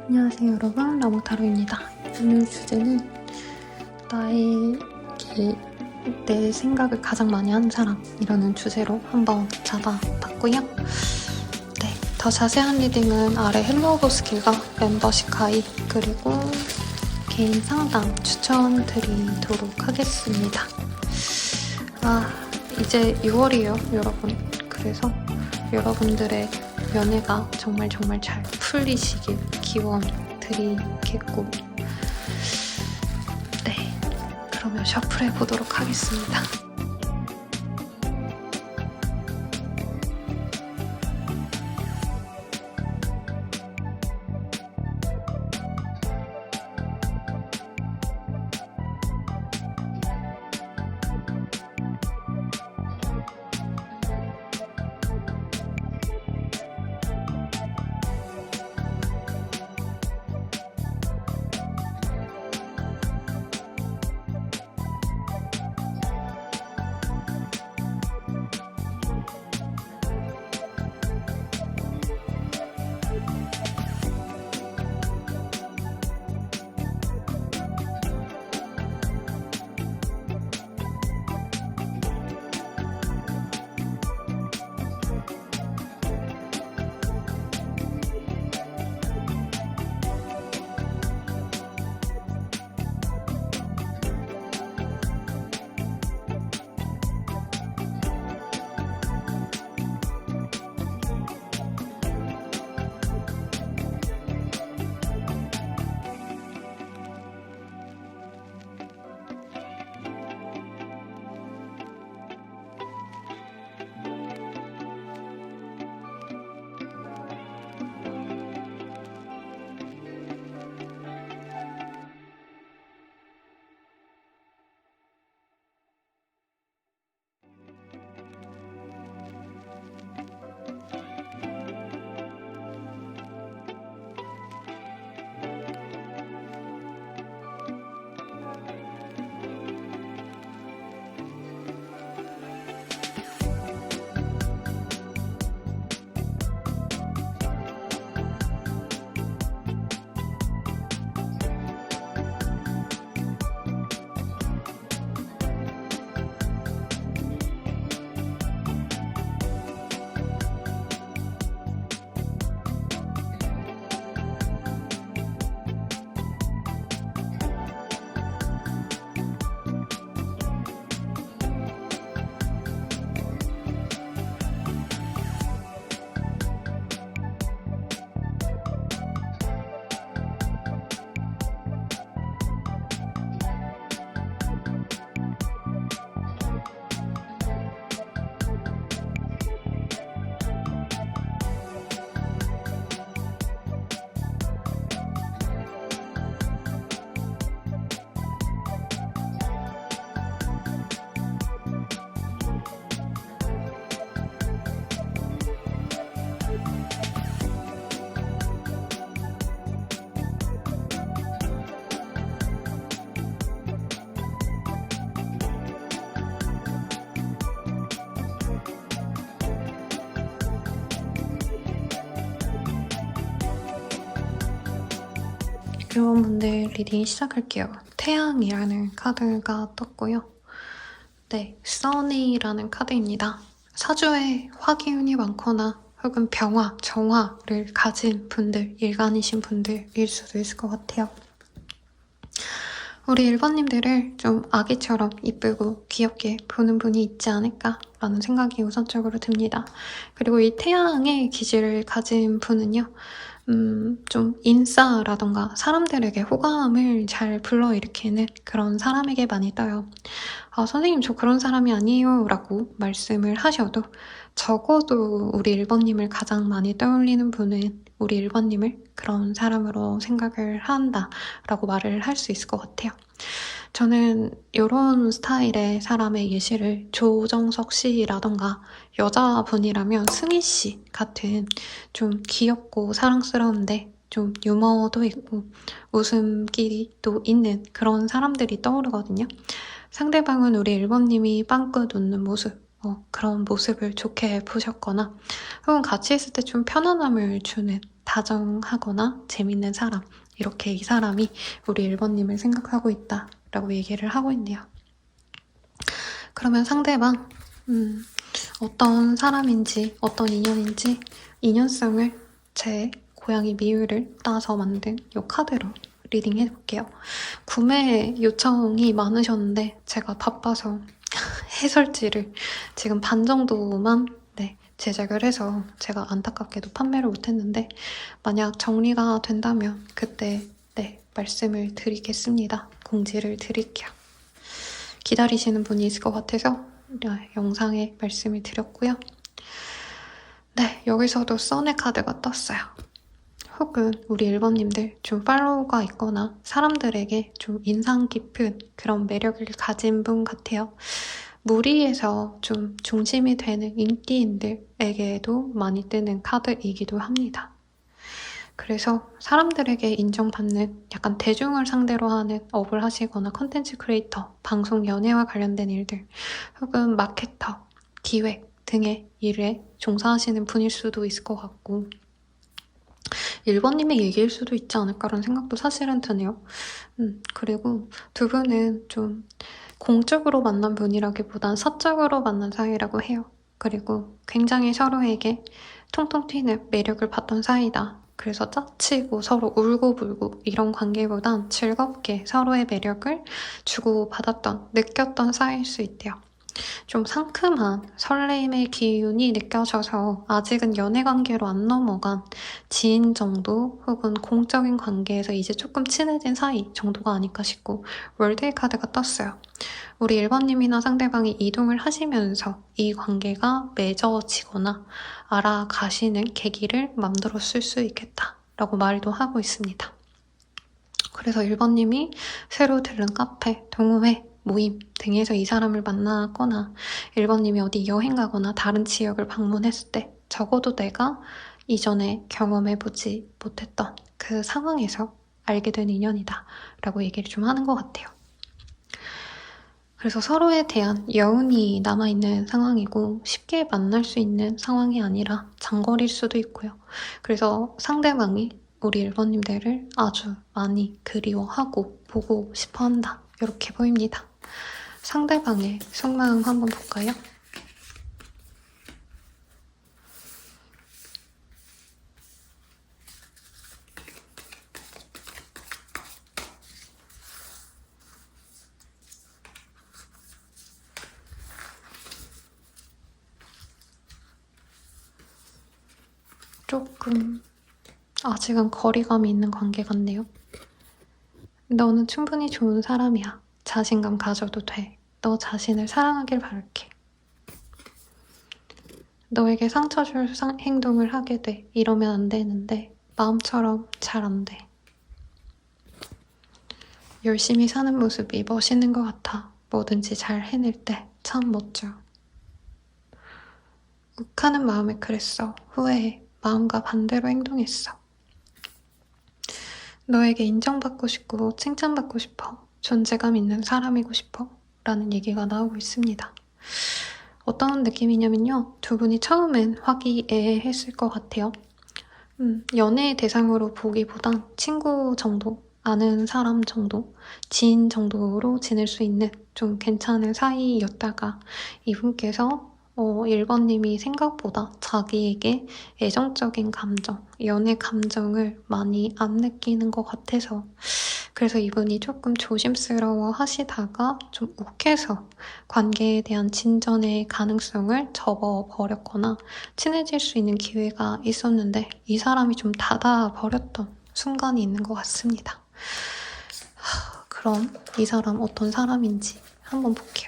안녕하세요 여러분, 라모타로입니다. 오늘 주제는 내 생각을 가장 많이 하는 사람이라는 주제로 한번 잡아봤고요. 네, 더 자세한 리딩은 아래 헬로우버스킬과 멤버십 가입 그리고 개인 상담 추천드리도록 하겠습니다. 이제 6월이에요 여러분. 그래서 여러분들의 연애가 정말 잘 풀리시길 기원 드리겠고, 네, 그러면 셔플 해보도록 하겠습니다. 여러분들 리딩 시작할게요. 태양이라는 카드가 떴고요. 네, 써니라는 카드입니다. 사주에 화기운이 많거나 혹은 병화, 정화를 가진 분들, 일간이신 분들일 수도 있을 것 같아요. 우리 1번님들을 좀 아기처럼 이쁘고 귀엽게 보는 분이 있지 않을까라는 생각이 우선적으로 듭니다. 그리고 이 태양의 기질을 가진 분은요, 좀 인싸라던가 사람들에게 호감을 잘 불러일으키는 그런 사람에게 많이 떠요. 선생님 저 그런 사람이 아니에요 라고 말씀을 하셔도 적어도 우리 1번님을 가장 많이 떠올리는 분은 우리 1번님을 그런 사람으로 생각을 한다 라고 말을 할 수 있을 것 같아요. 저는 이런 스타일의 사람의 예시를 조정석 씨라던가 여자분이라면 승희 씨 같은 좀 귀엽고 사랑스러운데 좀 유머도 있고 웃음기도 있는 그런 사람들이 떠오르거든요. 상대방은 우리 1번님이 빵긋 웃는 모습, 그런 모습을 좋게 보셨거나 혹은 같이 있을 때 좀 편안함을 주는 다정하거나 재밌는 사람, 이렇게 이 사람이 우리 1번님을 생각하고 있다라고 얘기를 하고 있네요. 그러면 상대방 어떤 사람인지 어떤 인연인지 인연성을 제 고양이 미유를 따서 만든 이 카드로 리딩 해볼게요. 구매 요청이 많으셨는데 제가 바빠서 해설지를 지금 반 정도만 제작을 해서 제가 안타깝게도 판매를 못했는데 만약 정리가 된다면 그때 말씀을 드리겠습니다. 공지를 드릴게요. 기다리시는 분이 있을 것 같아서 영상에 말씀을 드렸고요. 네, 여기서도 써네 카드가 떴어요. 혹은 우리 1번님들 좀 팔로우가 있거나 사람들에게 좀 인상 깊은 그런 매력을 가진 분 같아요. 무리에서 좀 중심이 되는 인기인들에게도 많이 뜨는 카드이기도 합니다. 그래서 사람들에게 인정받는 약간 대중을 상대로 하는 업을 하시거나 컨텐츠 크리에이터, 방송 연예와 관련된 일들, 혹은 마케터, 기획 등의 일에 종사하시는 분일 수도 있을 것 같고 1번님의 얘기일 수도 있지 않을까라는 생각도 사실은 드네요. 그리고 두 분은 좀 공적으로 만난 분이라기보단 사적으로 만난 사이라고 해요. 그리고 굉장히 서로에게 통통 튀는 매력을 받던 사이다. 그래서 짜치고 서로 울고불고 이런 관계보단 즐겁게 서로의 매력을 주고받았던, 느꼈던 사이일 수 있대요. 좀 상큼한 설레임의 기운이 느껴져서 아직은 연애관계로 안 넘어간 지인 정도 혹은 공적인 관계에서 이제 조금 친해진 사이 정도가 아닐까 싶고 월드의 카드가 떴어요. 우리 1번님이나 상대방이 이동을 하시면서 이 관계가 맺어지거나 알아가시는 계기를 만들었을 수 있겠다라고 말도 하고 있습니다. 그래서 1번님이 새로 들른 카페, 동호회, 모임 등에서 이 사람을 만나거나 1번님이 어디 여행 가거나 다른 지역을 방문했을 때 적어도 내가 이전에 경험해보지 못했던 그 상황에서 알게 된 인연이다 라고 얘기를 좀 하는 것 같아요. 그래서 서로에 대한 여운이 남아있는 상황이고 쉽게 만날 수 있는 상황이 아니라 장거리일 수도 있고요. 그래서 상대방이 우리 1번님들을 아주 많이 그리워하고 보고 싶어한다. 이렇게 보입니다. 상대방의 속마음 한번 볼까요? 조금 아직은 거리감이 있는 관계 같네요. 너는 충분히 좋은 사람이야. 자신감 가져도 돼. 너 자신을 사랑하길 바랄게. 너에게 상처 줄 행동을 하게 돼. 이러면 안 되는데 마음처럼 잘 안 돼. 열심히 사는 모습이 멋있는 것 같아. 뭐든지 잘 해낼 때 참 멋져. 욱하는 마음에 그랬어. 후회해. 마음과 반대로 행동했어. 너에게 인정받고 싶고 칭찬받고 싶어. 존재감 있는 사람이고 싶어. 라는 얘기가 나오고 있습니다. 어떤 느낌이냐면요. 두 분이 처음엔 화기애애했을 것 같아요. 연애 대상으로 보기보단 친구 정도, 아는 사람 정도, 지인 정도로 지낼 수 있는 좀 괜찮은 사이였다가 이분께서 1번님이 생각보다 자기에게 애정적인 감정, 연애 감정을 많이 안 느끼는 것 같아서 그래서 이분이 조금 조심스러워 하시다가 좀 욱해서 관계에 대한 진전의 가능성을 접어버렸거나 친해질 수 있는 기회가 있었는데 이 사람이 좀 닫아버렸던 순간이 있는 것 같습니다. 그럼 이 사람 어떤 사람인지 한번 볼게요.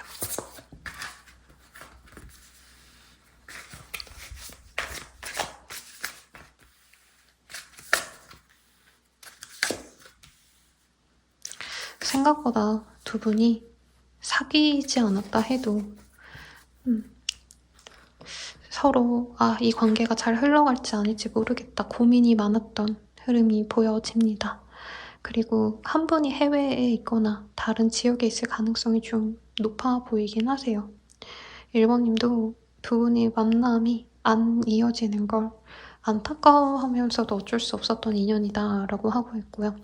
생각보다 두 분이 사귀지 않았다 해도 서로 이 관계가 잘 흘러갈지 아닐지 모르겠다 고민이 많았던 흐름이 보여집니다. 그리고 한 분이 해외에 있거나 다른 지역에 있을 가능성이 좀 높아 보이긴 하세요. 1번님도 두 분의 만남이 안 이어지는 걸 안타까워하면서도 어쩔 수 없었던 인연이다라고 하고 있고요.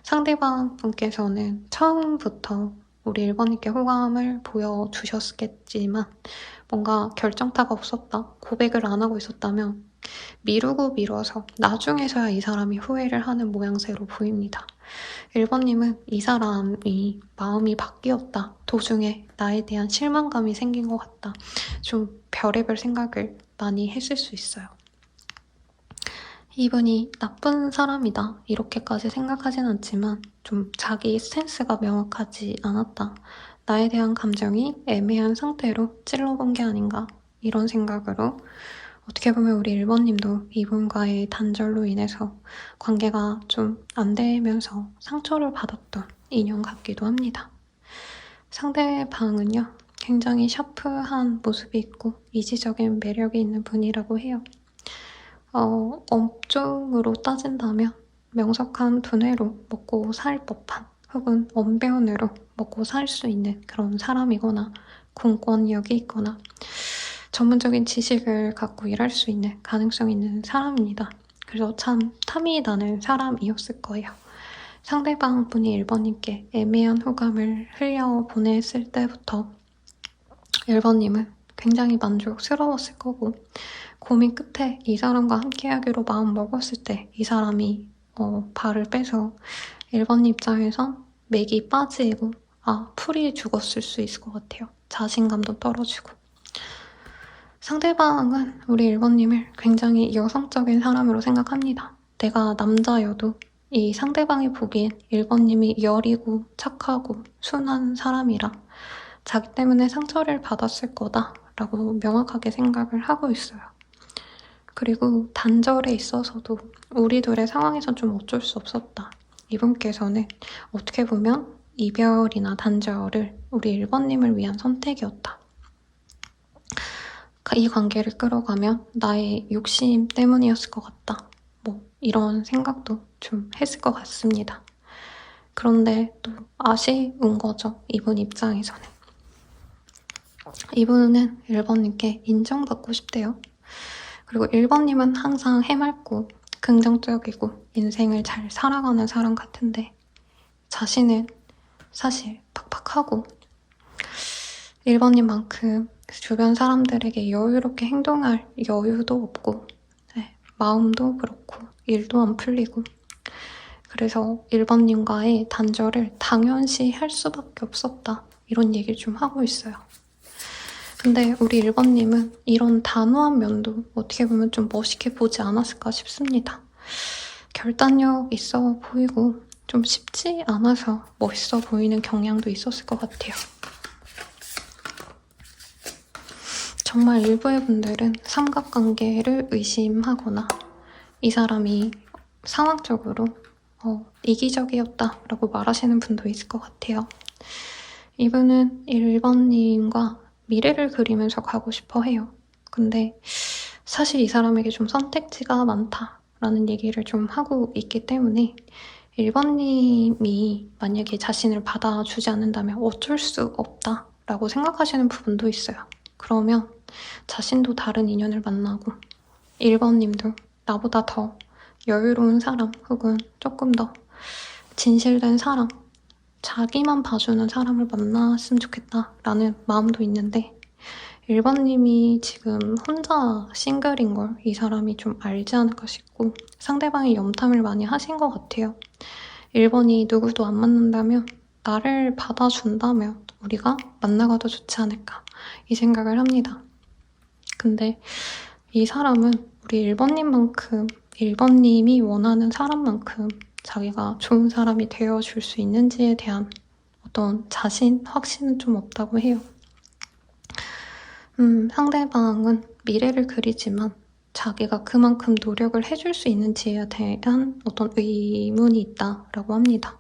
상대방 분께서는 처음부터 우리 1번님께 호감을 보여주셨겠지만 뭔가 결정타가 없었다, 고백을 안 하고 있었다면 미루고 미뤄서 나중에서야 이 사람이 후회를 하는 모양새로 보입니다. 1번님은 이 사람이 마음이 바뀌었다, 도중에 나에 대한 실망감이 생긴 것 같다, 좀 별의별 생각을 많이 했을 수 있어요. 이분이 나쁜 사람이다 이렇게까지 생각하진 않지만 좀 자기 스탠스가 명확하지 않았다, 나에 대한 감정이 애매한 상태로 찔러본 게 아닌가, 이런 생각으로 어떻게 보면 우리 1번님도 이분과의 단절로 인해서 관계가 좀 안 되면서 상처를 받았던 인연 같기도 합니다. 상대방은요, 굉장히 샤프한 모습이 있고 이지적인 매력이 있는 분이라고 해요. 업종으로 따진다면 명석한 두뇌로 먹고 살 법한, 혹은 언변으로 먹고 살 수 있는 그런 사람이거나 공권력이 있거나 전문적인 지식을 갖고 일할 수 있는 가능성이 있는 사람입니다. 그래서 참 탐이 나는 사람이었을 거예요. 상대방 분이 1번님께 애매한 호감을 흘려보냈을 때부터 1번님은 굉장히 만족스러웠을 거고, 고민 끝에 이 사람과 함께하기로 마음 먹었을 때 이 사람이 발을 빼서 1번 입장에선 맥이 빠지고 풀이 죽었을 수 있을 것 같아요. 자신감도 떨어지고. 상대방은 우리 1번님을 굉장히 여성적인 사람으로 생각합니다. 내가 남자여도 이 상대방이 보기엔 1번님이 여리고 착하고 순한 사람이라 자기 때문에 상처를 받았을 거다라고 명확하게 생각을 하고 있어요. 그리고 단절에 있어서도 우리 둘의 상황에선 좀 어쩔 수 없었다, 이분께서는 어떻게 보면 이별이나 단절을 우리 1번님을 위한 선택이었다, 이 관계를 끌어가면 나의 욕심 때문이었을 것 같다, 이런 생각도 좀 했을 것 같습니다. 그런데 또 아쉬운 거죠, 이분 입장에서는. 이분은 1번님께 인정받고 싶대요. 그리고 1번님은 항상 해맑고 긍정적이고 인생을 잘 살아가는 사람 같은데 자신은 사실 팍팍하고 1번님만큼 주변 사람들에게 여유롭게 행동할 여유도 없고, 마음도 그렇고 일도 안 풀리고, 그래서 1번님과의 단절을 당연시 할 수밖에 없었다, 이런 얘기를 좀 하고 있어요. 근데 우리 1번님은 이런 단호한 면도 어떻게 보면 좀 멋있게 보지 않았을까 싶습니다. 결단력 있어 보이고 좀 쉽지 않아서 멋있어 보이는 경향도 있었을 것 같아요. 정말 일부의 분들은 삼각관계를 의심하거나 이 사람이 상황적으로 이기적이었다라고 말하시는 분도 있을 것 같아요. 이분은 1번님과 미래를 그리면서 가고 싶어 해요. 근데 사실 이 사람에게 좀 선택지가 많다라는 얘기를 좀 하고 있기 때문에 1번님이 만약에 자신을 받아주지 않는다면 어쩔 수 없다라고 생각하시는 부분도 있어요. 그러면 자신도 다른 인연을 만나고 1번님도 나보다 더 여유로운 사람, 혹은 조금 더 진실된 사람, 자기만 봐주는 사람을 만났으면 좋겠다라는 마음도 있는데 1번님이 지금 혼자 싱글인 걸 이 사람이 좀 알지 않을까 싶고 상대방이 염탐을 많이 하신 것 같아요. 1번이 누구도 안 만난다면, 나를 받아준다면 우리가 만나가도 좋지 않을까, 이 생각을 합니다. 근데 이 사람은 우리 1번님만큼 1번님이 원하는 사람만큼 자기가 좋은 사람이 되어줄 수 있는지에 대한 어떤 자신, 확신은 좀 없다고 해요. 상대방은 미래를 그리지만 자기가 그만큼 노력을 해줄 수 있는지에 대한 어떤 의문이 있다라고 합니다.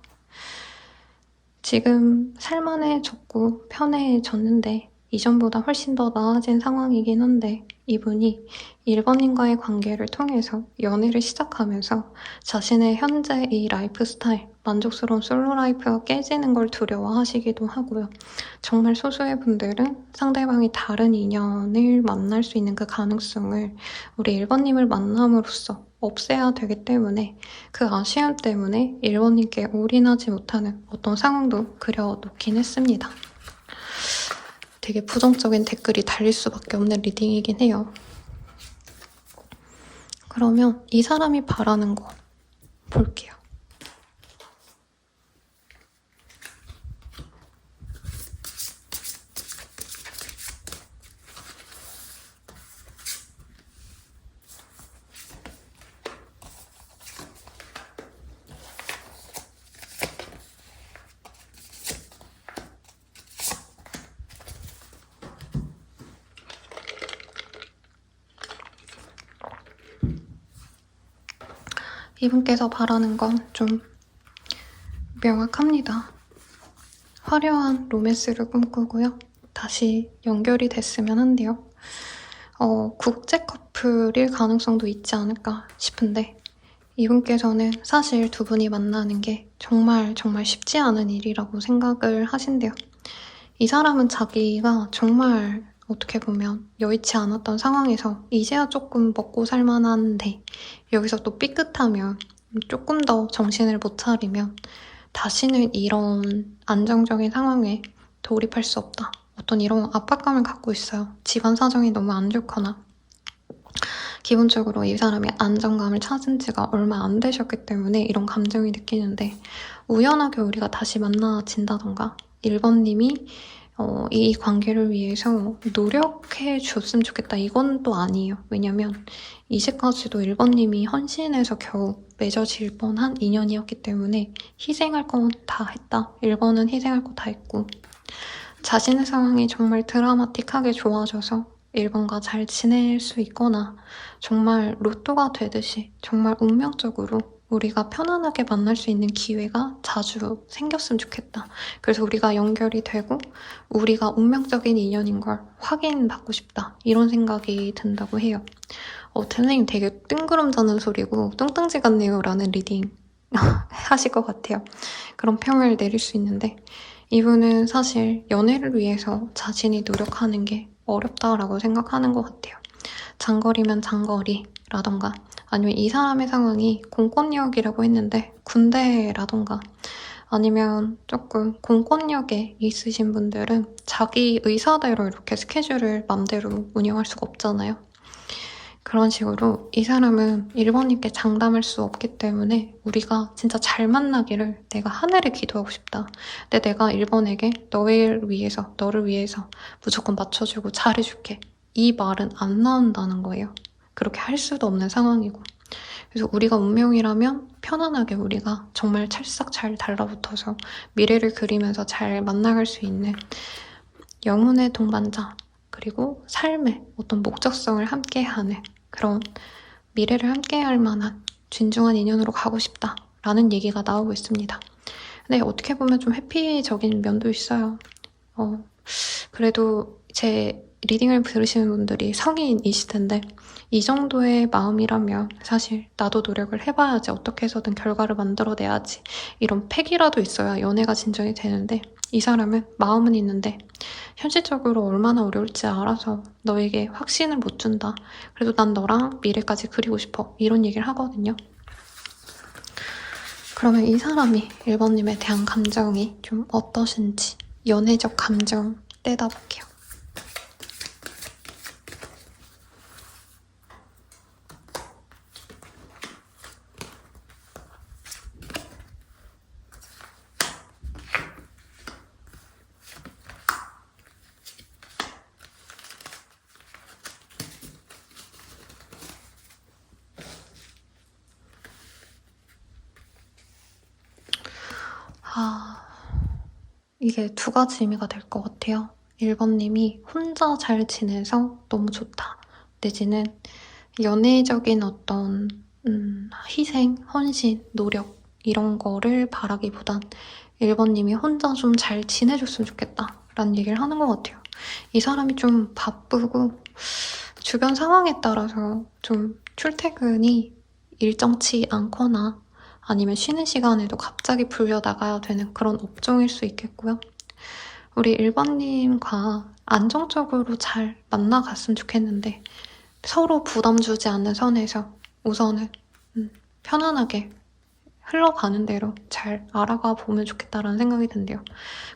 지금 살만해졌고 편해졌는데 이전보다 훨씬 더 나아진 상황이긴 한데 이분이 1번님과의 관계를 통해서 연애를 시작하면서 자신의 현재 이 라이프 스타일, 만족스러운 솔로 라이프가 깨지는 걸 두려워하시기도 하고요. 정말 소수의 분들은 상대방이 다른 인연을 만날 수 있는 그 가능성을 우리 1번님을 만남으로써 없애야 되기 때문에 그 아쉬움 때문에 1번님께 올인하지 못하는 어떤 상황도 그려놓긴 했습니다. 되게 부정적인 댓글이 달릴 수밖에 없는 리딩이긴 해요. 그러면 이 사람이 바라는 거 볼게요. 이분께서 바라는 건 좀 명확합니다. 화려한 로맨스를 꿈꾸고요. 다시 연결이 됐으면 한데요. 국제 커플일 가능성도 있지 않을까 싶은데 이분께서는 사실 두 분이 만나는 게 정말 쉽지 않은 일이라고 생각을 하신대요. 이 사람은 자기가 정말 어떻게 보면 여의치 않았던 상황에서 이제야 조금 먹고 살만한데 여기서 또 삐끗하면 조금 더 정신을 못 차리면 다시는 이런 안정적인 상황에 돌입할 수 없다. 어떤 이런 압박감을 갖고 있어요. 집안 사정이 너무 안 좋거나 기본적으로 이 사람이 안정감을 찾은 지가 얼마 안 되셨기 때문에 이런 감정이 느끼는데 우연하게 우리가 다시 만나진다던가 1번님이 이 관계를 위해서 노력해 줬으면 좋겠다. 이건 또 아니에요. 왜냐면 이제까지도 1번님이 헌신해서 겨우 맺어질 뻔한 인연이었기 때문에 희생할 건 다 했다. 1번은 희생할 거 다 했고 자신의 상황이 정말 드라마틱하게 좋아져서 1번과 잘 지낼 수 있거나 정말 로또가 되듯이 정말 운명적으로 우리가 편안하게 만날 수 있는 기회가 자주 생겼으면 좋겠다. 그래서 우리가 연결이 되고 우리가 운명적인 인연인 걸 확인받고 싶다. 이런 생각이 든다고 해요. 선생님 되게 뜬구름 자는 소리고 뚱뚱지 같네요 라는 리딩 하실 것 같아요. 그런 평을 내릴 수 있는데 이분은 사실 연애를 위해서 자신이 노력하는 게 어렵다라고 생각하는 것 같아요. 장거리면 장거리라던가 아니면 이 사람의 상황이 공권력이라고 했는데 군대라던가 아니면 조금 공권력에 있으신 분들은 자기 의사대로 이렇게 스케줄을 맘대로 운영할 수가 없잖아요. 그런 식으로 이 사람은 1번님께 장담할 수 없기 때문에 우리가 진짜 잘 만나기를 내가 하늘에 기도하고 싶다. 근데 내가 1번에게 너를 위해서 무조건 맞춰주고 잘해줄게. 이 말은 안 나온다는 거예요. 그렇게 할 수도 없는 상황이고. 그래서 우리가 운명이라면 편안하게 우리가 정말 찰싹 잘 달라붙어서 미래를 그리면서 잘 만나갈 수 있는 영혼의 동반자 그리고 삶의 어떤 목적성을 함께하는 그런 미래를 함께할 만한 진중한 인연으로 가고 싶다라는 얘기가 나오고 있습니다. 근데 어떻게 보면 좀 해피적인 면도 있어요. 그래도 제 리딩을 들으시는 분들이 성인이실 텐데 이 정도의 마음이라면 사실 나도 노력을 해봐야지 어떻게 해서든 결과를 만들어내야지 이런 패기라도 있어야 연애가 진전이 되는데 이 사람은 마음은 있는데 현실적으로 얼마나 어려울지 알아서 너에게 확신을 못 준다. 그래도 난 너랑 미래까지 그리고 싶어. 이런 얘기를 하거든요. 그러면 이 사람이 1번님에 대한 감정이 좀 어떠신지 연애적 감정 떼다볼게요. 이게 두 가지 의미가 될 것 같아요. 1번님이 혼자 잘 지내서 너무 좋다. 내지는 연애적인 어떤 희생, 헌신, 노력 이런 거를 바라기보단 1번님이 혼자 좀 잘 지내줬으면 좋겠다 라는 얘기를 하는 것 같아요. 이 사람이 좀 바쁘고 주변 상황에 따라서 좀 출퇴근이 일정치 않거나 아니면 쉬는 시간에도 갑자기 불려 나가야 되는 그런 업종일 수 있겠고요. 우리 1번님과 안정적으로 잘 만나갔으면 좋겠는데 서로 부담 주지 않는 선에서 우선은 편안하게 흘러가는 대로 잘 알아가 보면 좋겠다라는 생각이 든대요.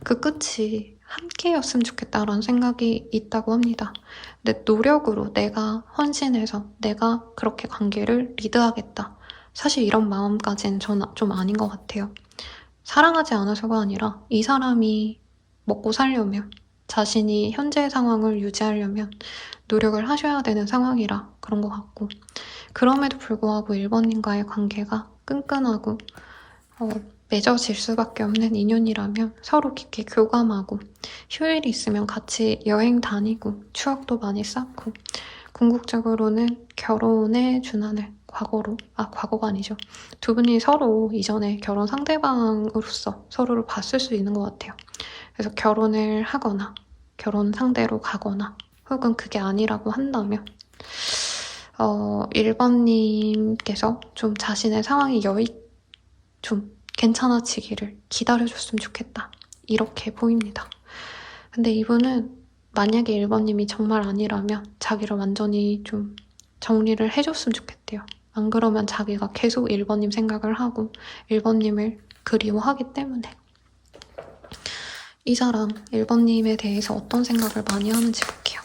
그 끝이 함께였으면 좋겠다라는 생각이 있다고 합니다. 근데 노력으로 내가 헌신해서 내가 그렇게 관계를 리드하겠다. 사실 이런 마음까지는 저는 좀 아닌 것 같아요. 사랑하지 않아서가 아니라 이 사람이 먹고 살려면 자신이 현재 상황을 유지하려면 노력을 하셔야 되는 상황이라 그런 것 같고 그럼에도 불구하고 1번님과의 관계가 끈끈하고 맺어질 수밖에 없는 인연이라면 서로 깊게 교감하고 휴일이 있으면 같이 여행 다니고 추억도 많이 쌓고 궁극적으로는 결혼의 준하늘 과거가 아니죠. 두 분이 서로 이전에 결혼 상대방으로서 서로를 봤을 수 있는 것 같아요. 그래서 결혼을 하거나 결혼 상대로 가거나 혹은 그게 아니라고 한다면 1번님께서 좀 자신의 상황이 좀 괜찮아지기를 기다려줬으면 좋겠다. 이렇게 보입니다. 근데 이분은 만약에 1번님이 정말 아니라면 자기를 완전히 좀 정리를 해줬으면 좋겠대요. 안 그러면 자기가 계속 1번님 생각을 하고 1번님을 그리워하기 때문에 이 사람 1번님에 대해서 어떤 생각을 많이 하는지 볼게요.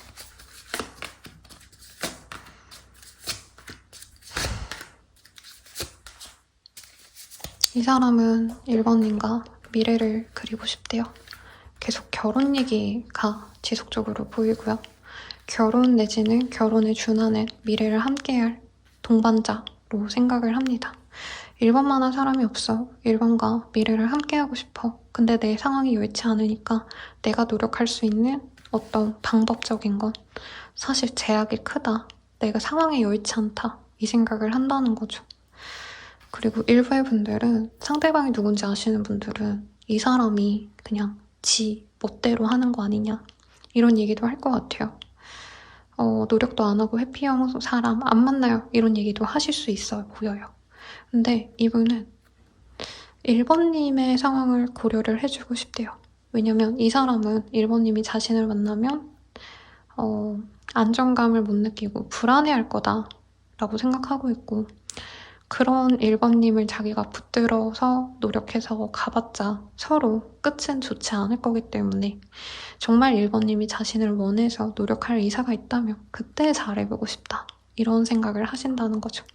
이 사람은 1번님과 미래를 그리고 싶대요. 계속 결혼 얘기가 지속적으로 보이고요. 결혼 내지는 결혼에 준하는 미래를 함께할 동반자로 생각을 합니다. 1번만한 사람이 없어. 1번과 미래를 함께하고 싶어. 근데 내 상황이 여의치 않으니까 내가 노력할 수 있는 어떤 방법적인 건 사실 제약이 크다. 내가 상황이 여의치 않다. 이 생각을 한다는 거죠. 그리고 일부의 분들은 상대방이 누군지 아시는 분들은 이 사람이 그냥 지 멋대로 하는 거 아니냐 이런 얘기도 할 것 같아요. 노력도 안 하고 회피형 사람 안 만나요 이런 얘기도 하실 수 있어 보여요. 근데 이분은 1번님의 상황을 고려를 해주고 싶대요. 왜냐면 이 사람은 1번님이 자신을 만나면 안정감을 못 느끼고 불안해할 거다라고 생각하고 있고 그런 1번님을 자기가 붙들어서 노력해서 가봤자 서로 끝은 좋지 않을 거기 때문에 정말 1번님이 자신을 원해서 노력할 의사가 있다면 그때 잘해보고 싶다. 이런 생각을 하신다는 거죠.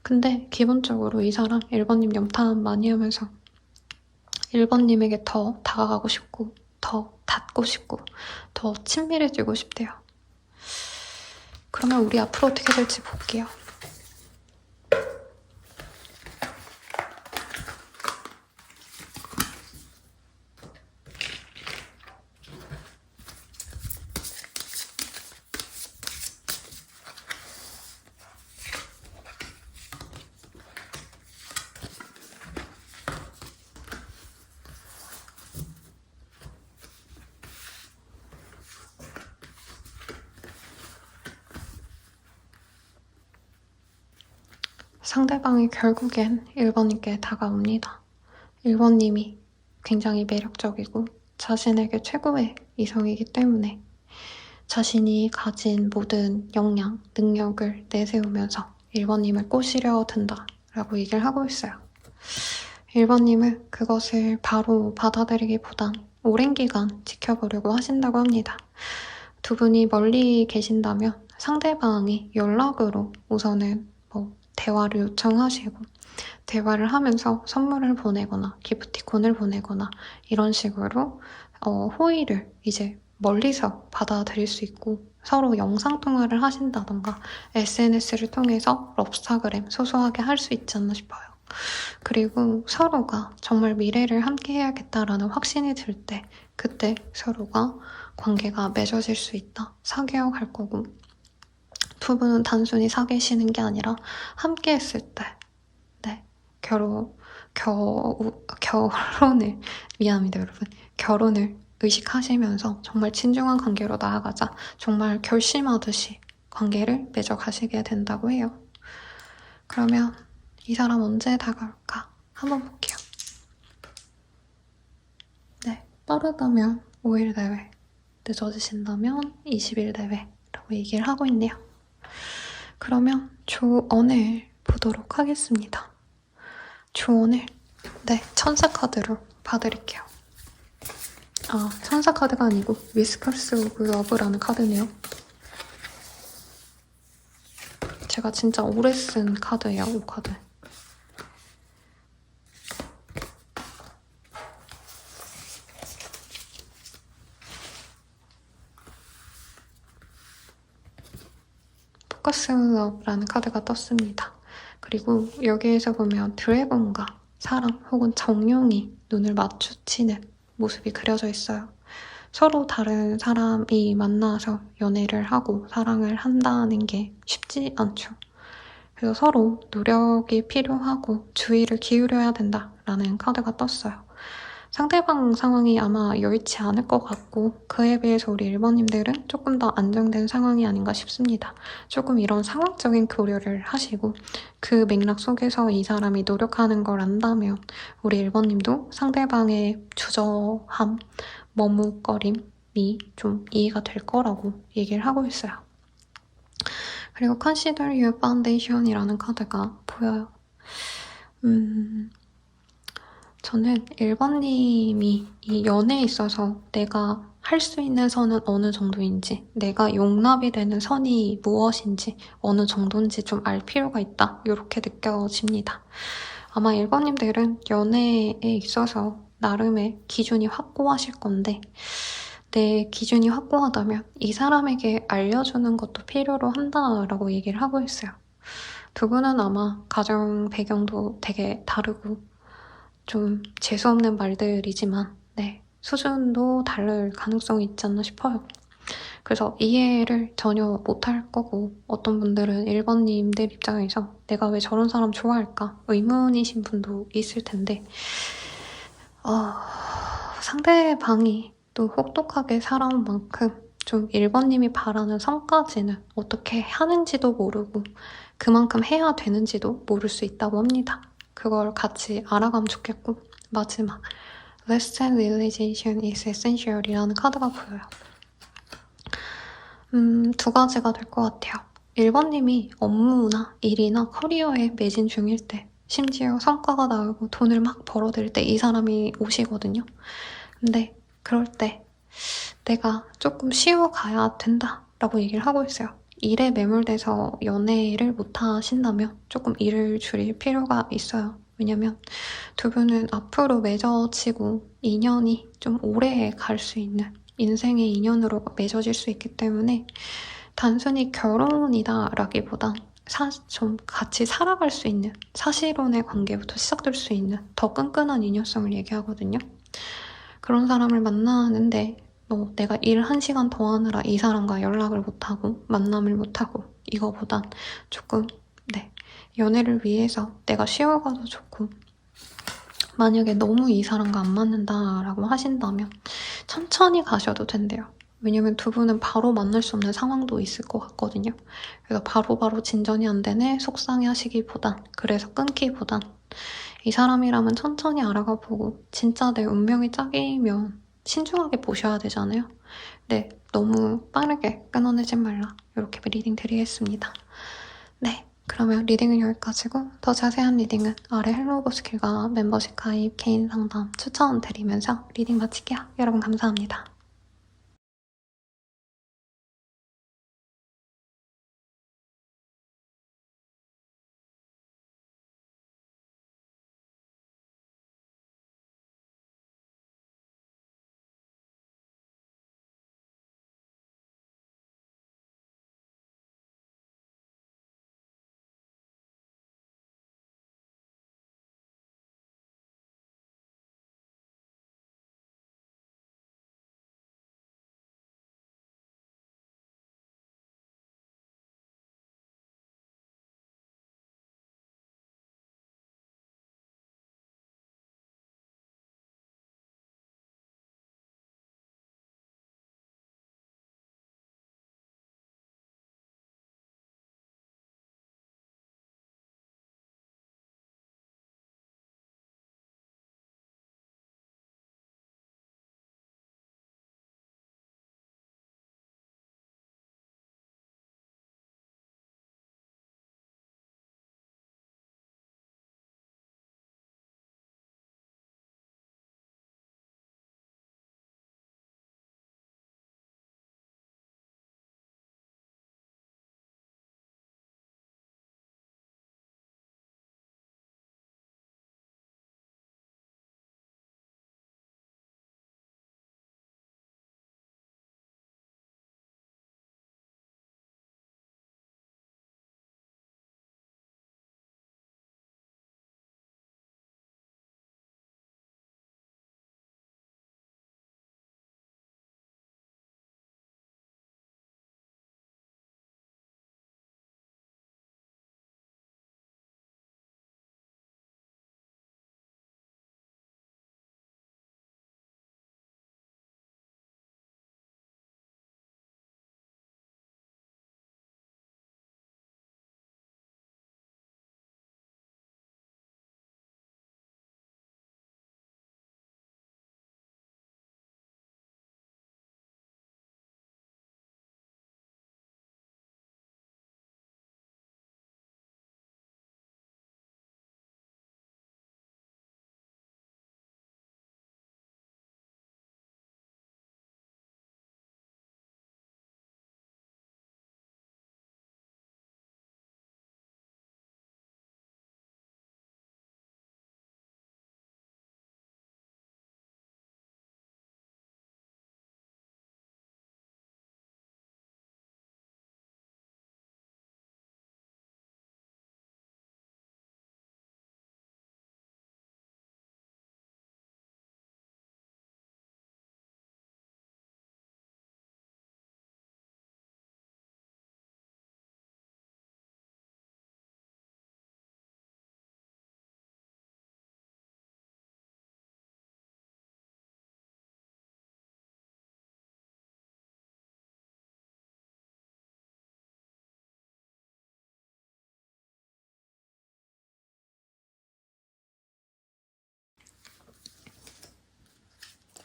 근데 기본적으로 이 사람 1번님 염탐 많이 하면서 1번님에게 더 다가가고 싶고 더 닿고 싶고 더 친밀해지고 싶대요. 그러면 우리 앞으로 어떻게 될지 볼게요. 상대방이 결국엔 1번님께 다가옵니다. 1번님이 굉장히 매력적이고 자신에게 최고의 이성이기 때문에 자신이 가진 모든 역량, 능력을 내세우면서 1번님을 꼬시려 든다라고 얘기를 하고 있어요. 1번님은 그것을 바로 받아들이기보단 오랜 기간 지켜보려고 하신다고 합니다. 두 분이 멀리 계신다면 상대방이 연락으로 우선은 대화를 요청하시고 대화를 하면서 선물을 보내거나 기프티콘을 보내거나 이런 식으로 호의를 이제 멀리서 받아들일 수 있고 서로 영상통화를 하신다던가 SNS를 통해서 럽스타그램 소소하게 할 수 있지 않나 싶어요. 그리고 서로가 정말 미래를 함께 해야겠다라는 확신이 들 때 그때 서로가 관계가 맺어질 수 있다. 사귀어 갈 거고 두 분은 단순히 사귀시는 게 아니라 함께 했을 때 결혼을 미안합니다 여러분 결혼을 의식하시면서 정말 진중한 관계로 나아가자, 정말 결심하듯이 관계를 맺어가시게 된다고 해요. 그러면 이 사람 언제 다가올까 한번 볼게요. 네, 빠르다면 5일 내외, 늦어지신다면 20일 내외라고 얘기를 하고 있네요. 그러면 조언을 보도록 하겠습니다. 조언을 천사 카드로 봐드릴게요. 천사 카드가 아니고 위스퍼스 오브 러브라는 카드네요. 제가 진짜 오래 쓴 카드예요, 이 카드. 포커스 러브라는 카드가 떴습니다. 그리고 여기에서 보면 드래곤과 사랑 혹은 정령이 눈을 마주치는 모습이 그려져 있어요. 서로 다른 사람이 만나서 연애를 하고 사랑을 한다는 게 쉽지 않죠. 그래서 서로 노력이 필요하고 주의를 기울여야 된다라는 카드가 떴어요. 상대방 상황이 아마 여의치 않을 것 같고 그에 비해서 우리 1번님들은 조금 더 안정된 상황이 아닌가 싶습니다. 조금 이런 상황적인 고려를 하시고 그 맥락 속에서 이 사람이 노력하는 걸 안다면 우리 1번님도 상대방의 주저함, 머뭇거림이 좀 이해가 될 거라고 얘기를 하고 있어요. 그리고 Consider Your Foundation이라는 카드가 보여요. 저는 1번님이 이 연애에 있어서 내가 할 수 있는 선은 어느 정도인지, 내가 용납이 되는 선이 무엇인지, 어느 정도인지 좀 알 필요가 있다. 이렇게 느껴집니다. 아마 1번님들은 연애에 있어서 나름의 기준이 확고하실 건데, 내 기준이 확고하다면 이 사람에게 알려주는 것도 필요로 한다라고 얘기를 하고 있어요. 두 분은 아마 가정 배경도 되게 다르고 좀 재수없는 말들이지만 수준도 다를 가능성이 있지 않나 싶어요. 그래서 이해를 전혀 못할 거고 어떤 분들은 1번님들 입장에서 내가 왜 저런 사람 좋아할까 의문이신 분도 있을 텐데 상대방이 또 혹독하게 살아온 만큼 좀 1번님이 바라는 선까지는 어떻게 하는지도 모르고 그만큼 해야 되는지도 모를 수 있다고 합니다. 그걸 같이 알아가면 좋겠고 마지막 Rest and Realization is Essential 이라는 카드가 보여요. 두 가지가 될 것 같아요. 1번님이 업무나 일이나 커리어에 매진 중일 때 심지어 성과가 나오고 돈을 막 벌어들일 때 이 사람이 오시거든요. 근데 그럴 때 내가 조금 쉬어가야 된다라고 얘기를 하고 있어요. 일에 매몰돼서 연애를 못 하신다면 조금 일을 줄일 필요가 있어요. 왜냐면 두 분은 앞으로 맺어지고 인연이 좀 오래 갈 수 있는 인생의 인연으로 맺어질 수 있기 때문에 단순히 결혼이다라기보단 좀 같이 살아갈 수 있는 사실혼의 관계부터 시작될 수 있는 더 끈끈한 인연성을 얘기하거든요. 그런 사람을 만나는데 내가 일 1시간 더 하느라 이 사람과 연락을 못하고 만남을 못하고 이거보단 조금 연애를 위해서 내가 쉬어가도 좋고 만약에 너무 이 사람과 안 맞는다라고 하신다면 천천히 가셔도 된대요. 왜냐면 두 분은 바로 만날 수 없는 상황도 있을 것 같거든요. 그래서 바로바로 진전이 안 되네 속상해 하시기보단 그래서 끊기보단 이 사람이라면 천천히 알아가 보고 진짜 내 운명이 짝이면 신중하게 보셔야 되잖아요. 너무 빠르게 끊어내지 말라. 이렇게 리딩 드리겠습니다. 그러면 리딩은 여기까지고 더 자세한 리딩은 아래 헬로우버스킬과 멤버십 가입, 개인 상담 추천드리면서 리딩 마칠게요. 여러분 감사합니다.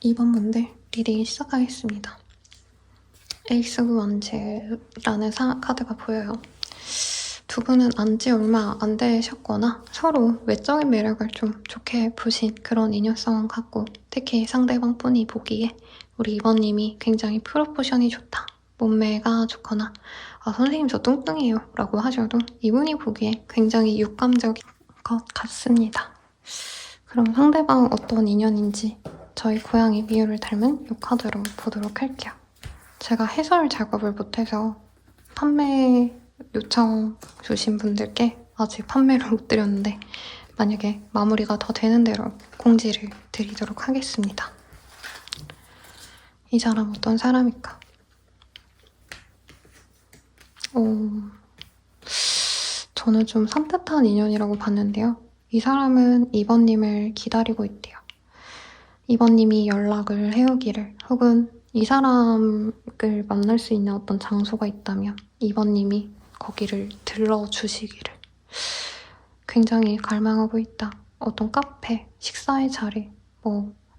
2번 분들 리딩 시작하겠습니다. 에이스 오브 원즈라는 카드가 보여요. 두 분은 안지 얼마 안 되셨거나 서로 외적인 매력을 좀 좋게 보신 그런 인연성 같고, 특히 상대방 분이 보기에 우리 2번님이 굉장히 프로포션이 좋다, 몸매가 좋거나 선생님 저 뚱뚱해요 라고 하셔도 이분이 보기에 굉장히 육감적인 것 같습니다. 그럼 상대방은 어떤 인연인지 저희 고양이 미유를 닮은 이 카드로 보도록 할게요. 제가 해설 작업을 못해서 판매 요청 주신 분들께 아직 판매를 못 드렸는데, 만약에 마무리가 더 되는 대로 공지를 드리도록 하겠습니다. 이 사람 어떤 사람일까? 저는 좀 산뜻한 인연이라고 봤는데요. 이 사람은 2번님을 기다리고 있대요. 2번님이 연락을 해오기를, 혹은 이 사람을 만날 수 있는 어떤 장소가 있다면 2번님이 거기를 들러주시기를 굉장히 갈망하고 있다. 어떤 카페, 식사의 자리,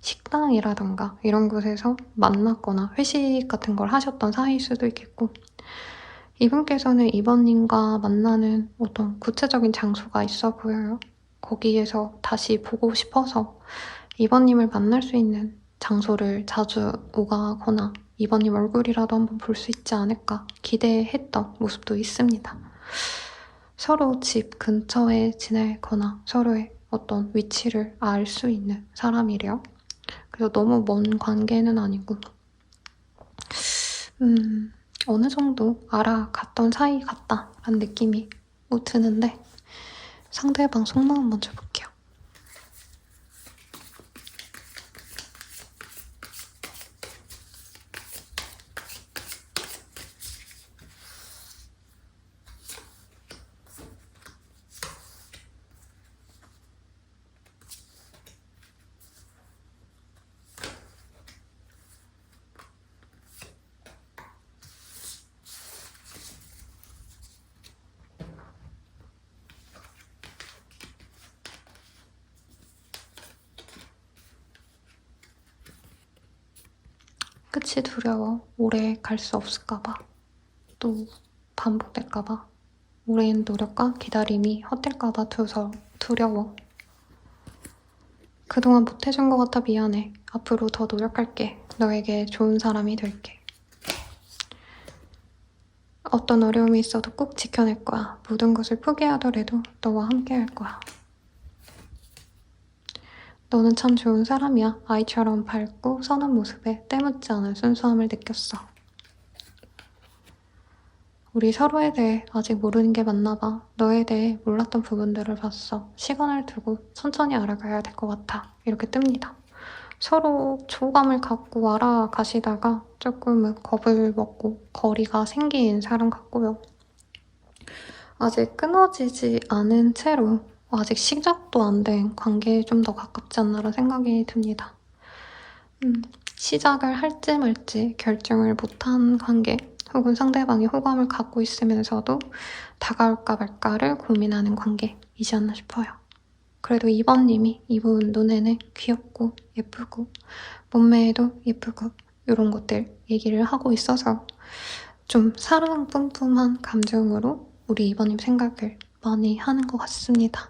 식당이라던가 이런 곳에서 만났거나 회식 같은 걸 하셨던 사이일 수도 있겠고, 이분께서는 2번님과 만나는 어떤 구체적인 장소가 있어 보여요. 거기에서 다시 보고 싶어서 2번님을 만날 수 있는 장소를 자주 오가거나 2번님 얼굴이라도 한번 볼 수 있지 않을까 기대했던 모습도 있습니다. 서로 집 근처에 지내거나 서로의 어떤 위치를 알 수 있는 사람이래요. 그래서 너무 먼 관계는 아니고 어느 정도 알아갔던 사이 같다라는 느낌이 드는데, 상대방 속마음 먼저 볼게요. 끝이 두려워. 오래 갈 수 없을까봐. 또 반복될까봐. 오랜 노력과 기다림이 헛될까봐 두려워. 그동안 못해준 것 같아 미안해. 앞으로 더 노력할게. 너에게 좋은 사람이 될게. 어떤 어려움이 있어도 꼭 지켜낼 거야. 모든 것을 포기하더라도 너와 함께 할 거야. 너는 참 좋은 사람이야. 아이처럼 밝고 선한 모습에 때묻지 않은 순수함을 느꼈어. 우리 서로에 대해 아직 모르는 게 많나 봐. 너에 대해 몰랐던 부분들을 봤어. 시간을 두고 천천히 알아가야 될 것 같아. 이렇게 뜹니다. 서로 조감을 갖고 알아가시다가 조금은 겁을 먹고 거리가 생긴 사람 같고요. 아직 끊어지지 않은 채로 아직 시작도 안 된 관계에 좀 더 가깝지 않나라는 생각이 듭니다. 시작을 할지 말지 결정을 못한 관계, 혹은 상대방이 호감을 갖고 있으면서도 다가올까 말까를 고민하는 관계이지 않나 싶어요. 그래도 2번님이 이분 눈에는 귀엽고 예쁘고 몸매도 예쁘고 이런 것들 얘기를 하고 있어서 좀 사랑 뿜뿜한 감정으로 우리 2번님 생각을 많이 하는 것 같습니다.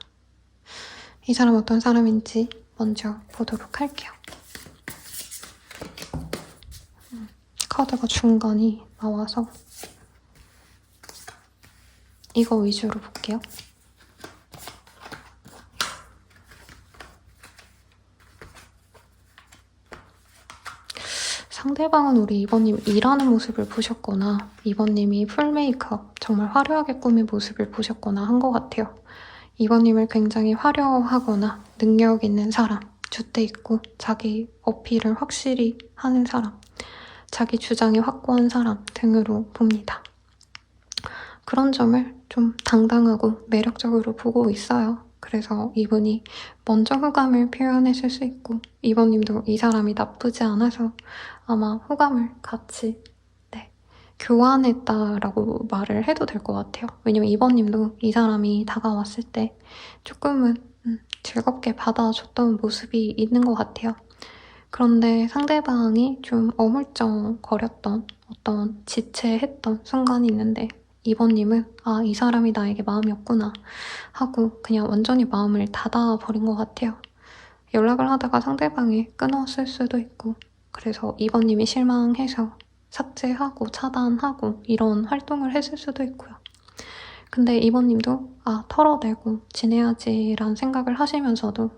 이 사람 어떤 사람인지 먼저 보도록 할게요. 카드가 중간이 나와서 이거 위주로 볼게요. 상대방은 우리 2번님 일하는 모습을 보셨거나 2번님이 풀 메이크업, 정말 화려하게 꾸민 모습을 보셨거나 한 것 같아요. 2번님을 굉장히 화려하거나 능력 있는 사람, 줏대 있고 자기 어필을 확실히 하는 사람, 자기 주장이 확고한 사람 등으로 봅니다. 그런 점을 좀 당당하고 매력적으로 보고 있어요. 그래서 이분이 먼저 호감을 표현했을 수 있고 2번님도 이 사람이 나쁘지 않아서 아마 호감을 같이 교환했다라고 말을 해도 될 것 같아요. 왜냐면 2번님도 이 사람이 다가왔을 때 조금은 즐겁게 받아줬던 모습이 있는 것 같아요. 그런데 상대방이 좀 어물쩡거렸던 어떤 지체했던 순간이 있는데 이번님은 아, 이 사람이 나에게 마음이 없구나 하고 그냥 완전히 마음을 닫아버린 것 같아요. 연락을 하다가 상대방이 끊었을 수도 있고 그래서 이번님이 실망해서 삭제하고 차단하고 이런 활동을 했을 수도 있고요. 근데 이번님도 아, 털어내고 지내야지라는 생각을 하시면서도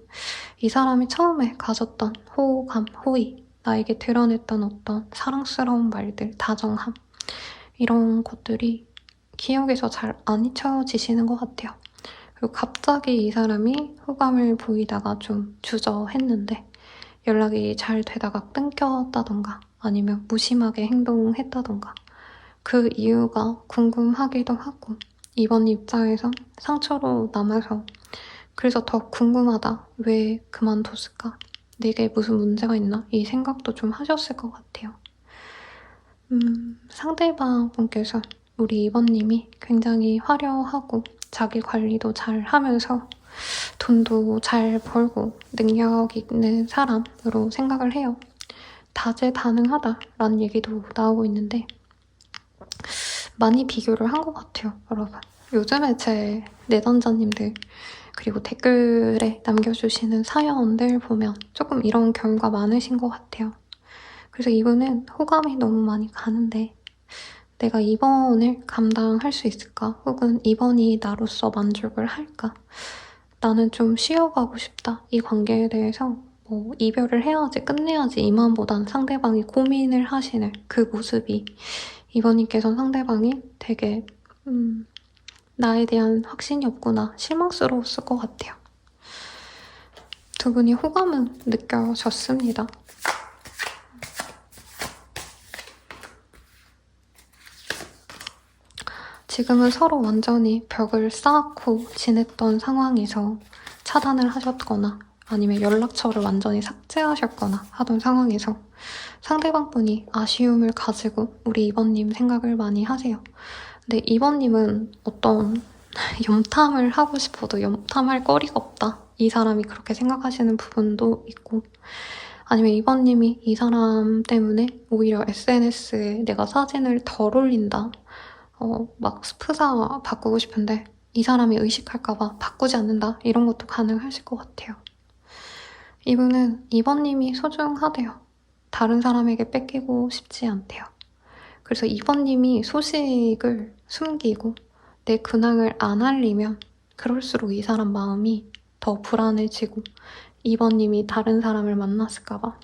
이 사람이 처음에 가졌던 호감, 호의, 나에게 드러냈던 어떤 사랑스러운 말들, 다정함 이런 것들이 기억에서 잘 안 잊혀지시는 것 같아요. 그리고 갑자기 이 사람이 호감을 보이다가 좀 주저했는데 연락이 잘 되다가 끊겼다던가 아니면 무심하게 행동했다던가 그 이유가 궁금하기도 하고 이번 입장에선 상처로 남아서 그래서 더 궁금하다. 왜 그만뒀을까? 내게 무슨 문제가 있나? 이 생각도 좀 하셨을 것 같아요. 상대방 분께서 우리 이번님이 굉장히 화려하고 자기 관리도 잘 하면서 돈도 잘 벌고 능력 있는 사람으로 생각을 해요. 다재다능하다라는 얘기도 나오고 있는데 많이 비교를 한 것 같아요, 여러분. 요즘에 제 내담자님들 그리고 댓글에 남겨주시는 사연들 보면 조금 이런 경우가 많으신 것 같아요. 그래서 이분은 호감이 너무 많이 가는데 내가 2번을 감당할 수 있을까? 혹은 2번이 나로서 만족을 할까? 나는 좀 쉬어가고 싶다. 이 관계에 대해서 뭐 이별을 해야지 끝내야지 이 마음보단 상대방이 고민을 하시는 그 모습이 이번님께서는 상대방이 되게 나에 대한 확신이 없구나 실망스러웠을 것 같아요. 두 분이 호감은 느껴졌습니다. 지금은 서로 완전히 벽을 쌓고 지냈던 상황에서 차단을 하셨거나 아니면 연락처를 완전히 삭제하셨거나 하던 상황에서 상대방분이 아쉬움을 가지고 우리 이번님 생각을 많이 하세요. 근데 이번님은 어떤 염탐을 하고 싶어도 염탐할 거리가 없다. 이 사람이 그렇게 생각하시는 부분도 있고 아니면 이번님이 이 사람 때문에 오히려 SNS에 내가 사진을 덜 올린다. 막 스프사 바꾸고 싶은데 이 사람이 의식할까봐 바꾸지 않는다. 이런 것도 가능하실 것 같아요. 이분은 이번님이 소중하대요. 다른 사람에게 뺏기고 싶지 않대요. 그래서 이번님이 소식을 숨기고 내 근황을 안 알리면 그럴수록 이 사람 마음이 더 불안해지고 이번님이 다른 사람을 만났을까봐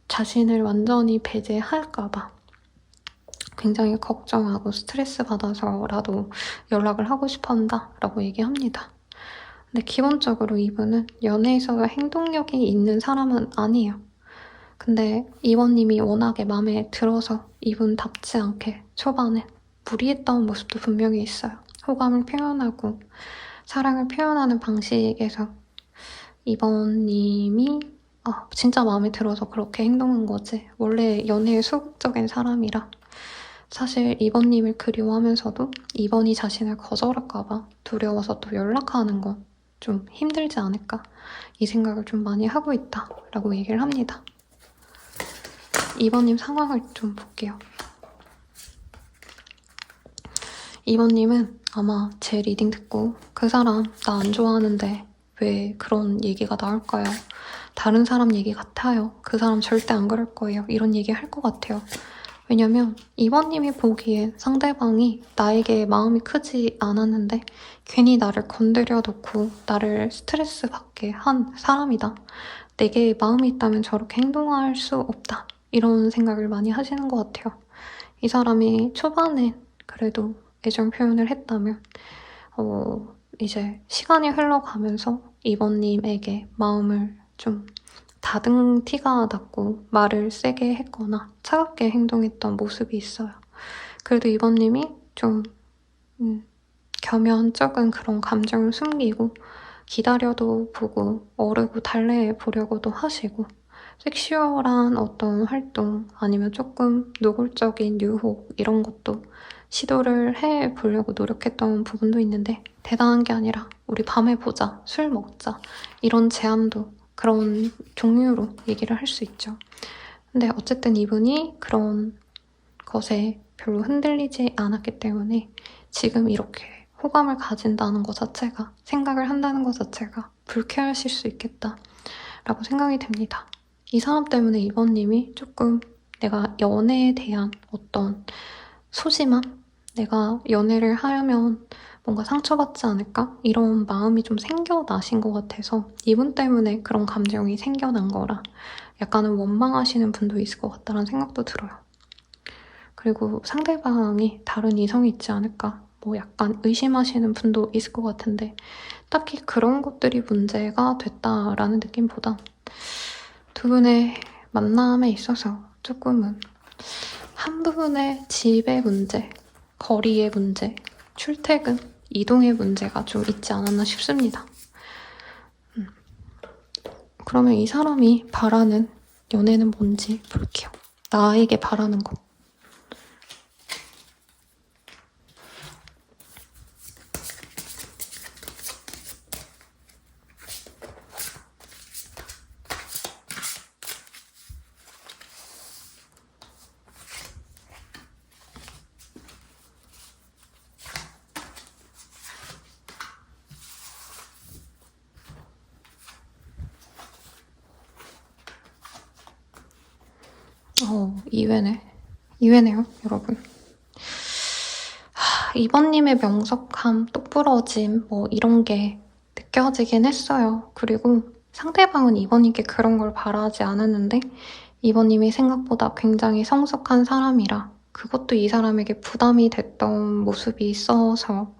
자신을 완전히 배제할까봐 굉장히 걱정하고 스트레스 받아서라도 연락을 하고 싶어 한다라고 얘기합니다. 근데 기본적으로 이분은 연애에서 행동력이 있는 사람은 아니에요. 근데 이번님이 워낙에 마음에 들어서 이분답지 않게 초반에 무리했던 모습도 분명히 있어요. 호감을 표현하고 사랑을 표현하는 방식에서 이번님이 진짜 마음에 들어서 그렇게 행동한 거지 원래 연애에 소극적인 사람이라 사실 이번님을 그리워하면서도 이번이 자신을 거절할까봐 두려워서 또 연락하는 건 좀 힘들지 않을까 이 생각을 좀 많이 하고 있다라고 얘기를 합니다. 이번님 상황을 좀 볼게요. 이번님은 아마 제 리딩 듣고 그 사람 나 안 좋아하는데 왜 그런 얘기가 나올까요? 다른 사람 얘기 같아요. 그 사람 절대 안 그럴 거예요. 이런 얘기 할 것 같아요. 왜냐면 이번님이 보기엔 상대방이 나에게 마음이 크지 않았는데 괜히 나를 건드려 놓고 나를 스트레스 받게 한 사람이다. 내게 마음이 있다면 저렇게 행동할 수 없다. 이런 생각을 많이 하시는 것 같아요. 이 사람이 초반엔 그래도 애정 표현을 했다면 이제 시간이 흘러가면서 이번님에게 마음을 좀 다른 티가 났고 말을 세게 했거나 차갑게 행동했던 모습이 있어요. 그래도 이번님이 좀 겸연쩍은 그런 감정을 숨기고 기다려도 보고 어르고 달래해 보려고도 하시고 섹슈얼한 어떤 활동 아니면 조금 노골적인 유혹 이런 것도 시도를 해보려고 노력했던 부분도 있는데 대단한 게 아니라 우리 밤에 보자, 술 먹자 이런 제안도 그런 종류로 얘기를 할 수 있죠. 근데 어쨌든 이분이 그런 것에 별로 흔들리지 않았기 때문에 지금 이렇게 호감을 가진다는 것 자체가, 생각을 한다는 것 자체가 불쾌하실 수 있겠다라고 생각이 됩니다. 이 사람 때문에 이번님이 조금 내가 연애에 대한 어떤 소심함? 내가 연애를 하면 뭔가 상처받지 않을까? 이런 마음이 좀 생겨나신 것 같아서 이분 때문에 그런 감정이 생겨난 거라 약간은 원망하시는 분도 있을 것 같다는 생각도 들어요. 그리고 상대방이 다른 이성이 있지 않을까? 뭐 약간 의심하시는 분도 있을 것 같은데 딱히 그런 것들이 문제가 됐다라는 느낌보다 두 분의 만남에 있어서 조금은 한 분의 집의 문제, 거리의 문제, 출퇴근, 이동의 문제가 좀 있지 않았나 싶습니다. 그러면 이 사람이 바라는 연애는 뭔지 볼게요. 나에게 바라는 것. 이외네. 이외네요, 여러분. 이번님의 명석함, 똑부러짐, 뭐 이런 게 느껴지긴 했어요. 그리고 상대방은 이번님께 그런 걸 바라지 않았는데 이번님이 생각보다 굉장히 성숙한 사람이라 그것도 이 사람에게 부담이 됐던 모습이 있어서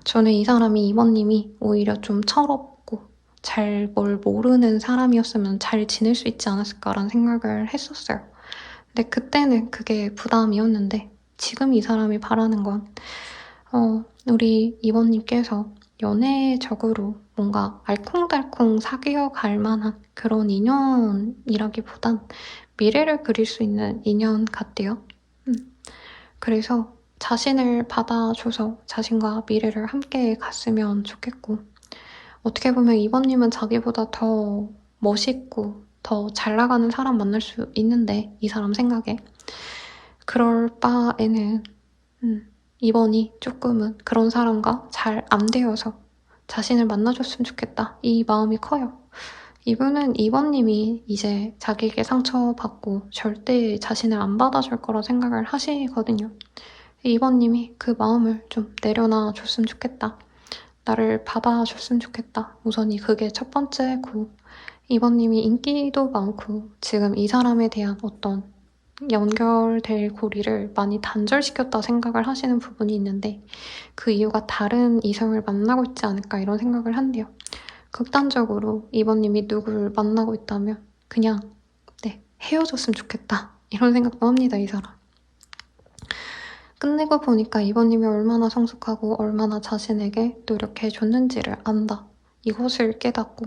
저는 이 사람이 이번님이 오히려 좀 철없고 잘 뭘 모르는 사람이었으면 잘 지낼 수 있지 않았을까라는 생각을 했었어요. 근데 그때는 그게 부담이었는데 지금 이 사람이 바라는 건 우리 이번님께서 연애적으로 뭔가 알콩달콩 사귀어 갈 만한 그런 인연이라기보단 미래를 그릴 수 있는 인연 같대요. 그래서 자신을 받아줘서 자신과 미래를 함께 갔으면 좋겠고 어떻게 보면 이번님은 자기보다 더 멋있고 더 잘 나가는 사람 만날 수 있는데 이 사람 생각에 그럴 바에는 이번이 조금은 그런 사람과 잘 안 되어서 자신을 만나줬으면 좋겠다. 이 마음이 커요. 이분은 이번님이 이제 자기에게 상처받고 절대 자신을 안 받아줄 거라 생각을 하시거든요. 이번님이 그 마음을 좀 내려놔 줬으면 좋겠다. 나를 받아줬으면 좋겠다. 우선이 그게 첫 번째고 이번님이 인기도 많고 지금 이 사람에 대한 어떤 연결될 고리를 많이 단절시켰다 생각을 하시는 부분이 있는데 그 이유가 다른 이성을 만나고 있지 않을까 이런 생각을 한대요. 극단적으로 이번님이 누구를 만나고 있다면 그냥 헤어졌으면 좋겠다 이런 생각도 합니다. 이 사람. 끝내고 보니까 이번님이 얼마나 성숙하고 얼마나 자신에게 노력해줬는지를 안다. 이것을 깨닫고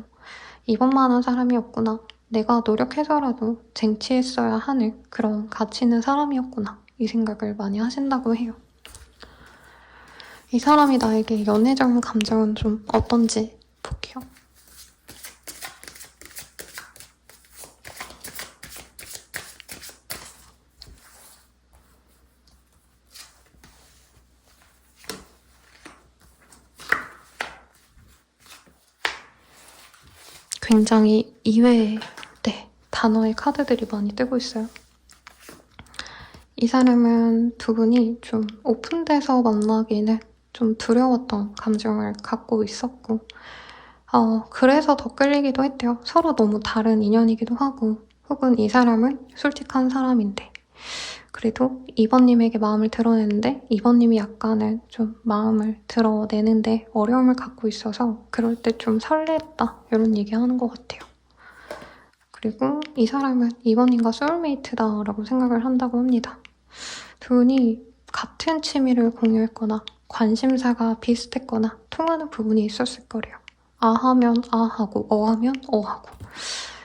이번만한 사람이었구나. 내가 노력해서라도 쟁취했어야 하는 그런 가치 있는 사람이었구나. 이 생각을 많이 하신다고 해요. 이 사람이 나에게 연애적 감정은 좀 어떤지 볼게요. 굉장히 이외의 단어의 카드들이 많이 뜨고 있어요. 이 사람은 두 분이 좀 오픈돼서 만나기는 좀 두려웠던 감정을 갖고 있었고 그래서 더 끌리기도 했대요. 서로 너무 다른 인연이기도 하고 혹은 이 사람은 솔직한 사람인데 그래도 이번님에게 마음을 드러내는데 이번님이 약간은 좀 마음을 드러내는데 어려움을 갖고 있어서 그럴 때 좀 설렜다 이런 얘기하는 것 같아요. 그리고 이 사람은 이번님과 소울메이트다라고 생각을 한다고 합니다. 두 분이 같은 취미를 공유했거나 관심사가 비슷했거나 통하는 부분이 있었을 거래요. 아 하면 아 하고 어 하면 어 하고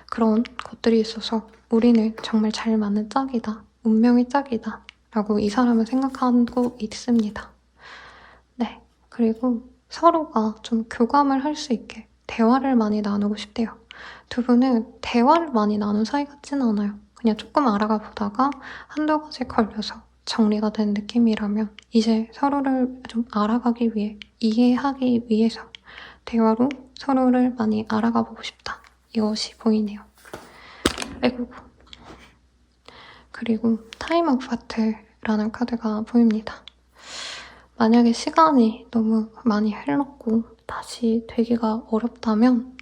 그런 것들이 있어서 우리는 정말 잘 맞는 짝이다. 운명의 짝이다. 라고 이 사람은 생각하고 있습니다. 그리고 서로가 좀 교감을 할 수 있게 대화를 많이 나누고 싶대요. 두 분은 대화를 많이 나눈 사이 같진 않아요. 그냥 조금 알아가 보다가 한두 가지 걸려서 정리가 된 느낌이라면 이제 서로를 좀 알아가기 위해, 이해하기 위해서 대화로 서로를 많이 알아가 보고 싶다. 이것이 보이네요. 아이고. 그리고 타임 오브 하트라는 카드가 보입니다. 만약에 시간이 너무 많이 흘렀고 다시 되기가 어렵다면